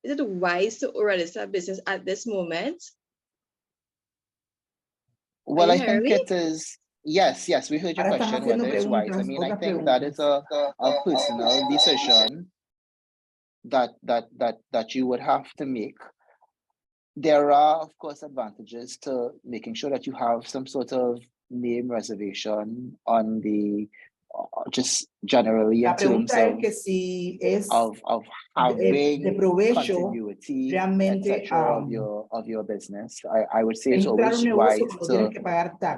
is it wise to register a business at this moment? Well, I think it is. Yes, we heard your question, whether it's wise. I mean, I think that is a personal decision that you would have to make. There are, of course, advantages to making sure that you have some sort of name reservation on the just generally in terms of having continuity, etc. of your business. I would say it's always wise to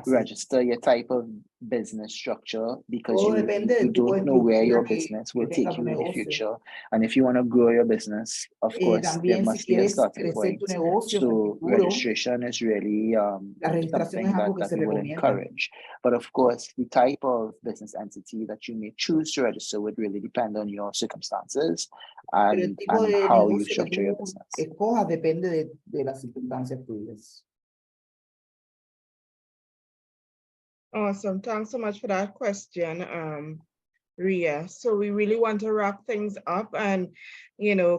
register your type of business structure, because you don't know where your business will take you in the future. And if you want to grow your business, of course, there must be a starting point. So registration is really something that we would encourage. But of course, the type of business entity that you may choose to register would really depend on your circumstances and how you structure your business. Depende de las circunstancias tuyas. Awesome. Thanks so much for that question, Ria. So we really want to wrap things up and,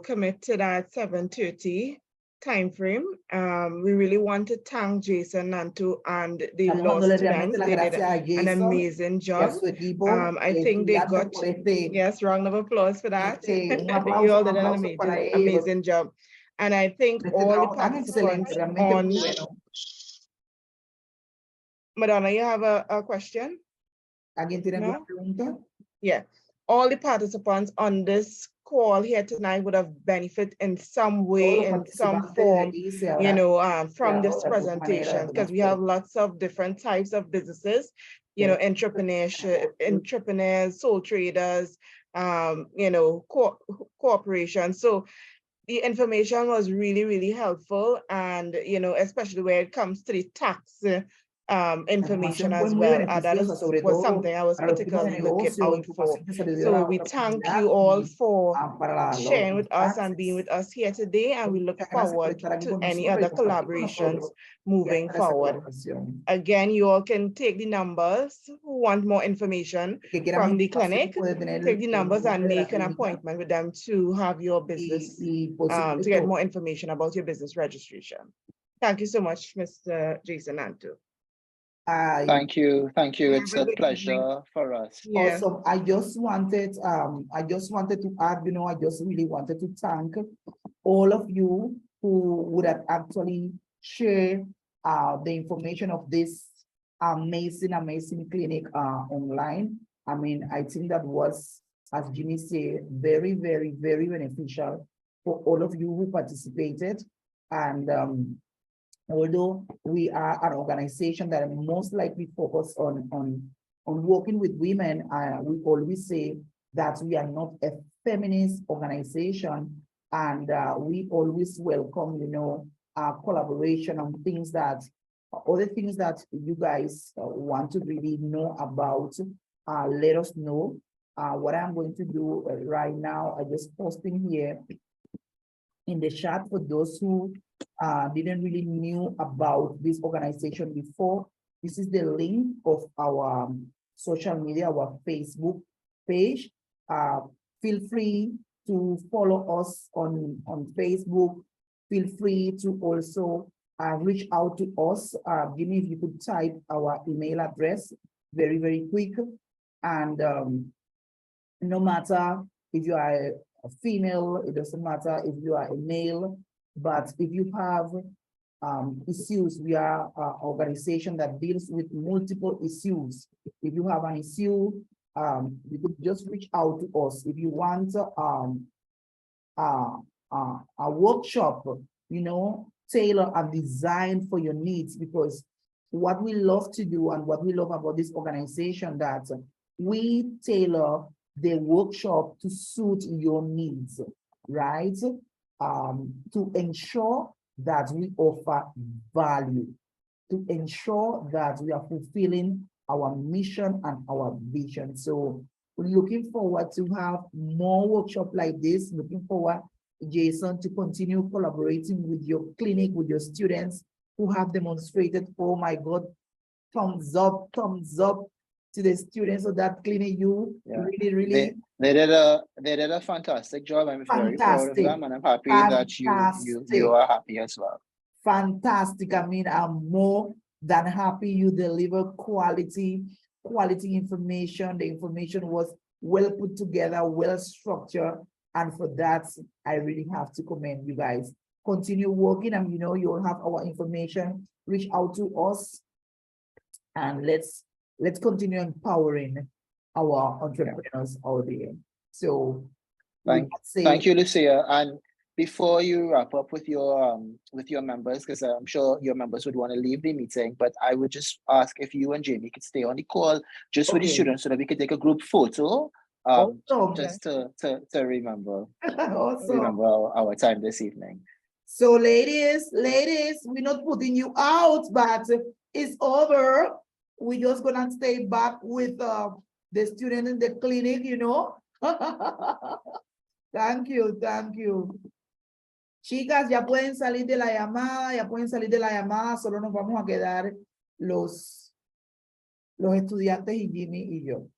commit to that 7:30 time frame. We really want to thank Jason Nathu and the law students. They did an amazing job. I think they got, yes, round of applause for that. You all did an amazing job. And I think all the participants on... Madonna, you have a question? No? Yeah. All the participants on this call here tonight would have benefited in some way, in some form, from this presentation, because we have lots of different types of businesses, entrepreneurs, sole traders, corporations. So the information was really, really helpful, and especially where it comes to the tax information as well. That was something I was particularly looking out for. So we thank you all for sharing with us and being with us here today, and we look forward to any other collaborations moving forward. Again, you all can take the numbers who want more information from the clinic, take the numbers and make an appointment with them to have your business, to get more information about your business registration. Thank you so much, Mr. Jason Nathu. Thank you. It's a pleasure for us. Yeah. Also, I just wanted to add, I just really wanted to thank all of you who would have actually shared the information of this amazing clinic online. I mean, I think that was, as Jimmy said, very, very, very beneficial for all of you who participated. And although we are an organization that most likely focus on working with women, we always say that we are not a feminist organization. And we always welcome, you know, collaboration on things that, other things that you guys want to really know about. Let us know. What I'm going to do right now, I just posting here in the chat for those who didn't really knew about this organization before. This is the link of our social media, our Facebook page. Feel free to follow us on Facebook. Feel free to also reach out to us. Give me if you could type our email address very, very quick. And no matter if you are a female, it doesn't matter if you are a male, but if you have issues, we are an organization that deals with multiple issues. If you have an issue, you could just reach out to us. If you want a workshop, you know, tailor and design for your needs, because what we love to do and what we love about this organization, that we tailor the workshop to suit your needs, right? To ensure that we offer value, to ensure that we are fulfilling our mission and our vision. So we're looking forward to have more workshops like this. Looking forward, Jason, to continue collaborating with your clinic, with your students who have demonstrated, oh my God, thumbs up to the students of that clinic. You really they did a fantastic job. I'm very proud of them, and I'm happy that you are happy as well. Fantastic. I mean, I'm more than happy you deliver quality information. The information was well put together, well structured, and for that I really have to commend you guys. Continue working, and you know, you'll have our information. Reach out to us, and let's continue empowering our entrepreneurs out there. So thank you, Lucia. And before you wrap up with your members, because I'm sure your members would want to leave the meeting, but I would just ask if you and Jamie could stay on the call just with the students so that we could take a group photo, just to remember remember our time this evening. So ladies, we're not putting you out, but it's over. We're just gonna stay back with the student in the clinic, you know. Thank you. Chicas, ya pueden salir de la llamada, solo nos vamos a quedar los estudiantes y Jimmy y yo.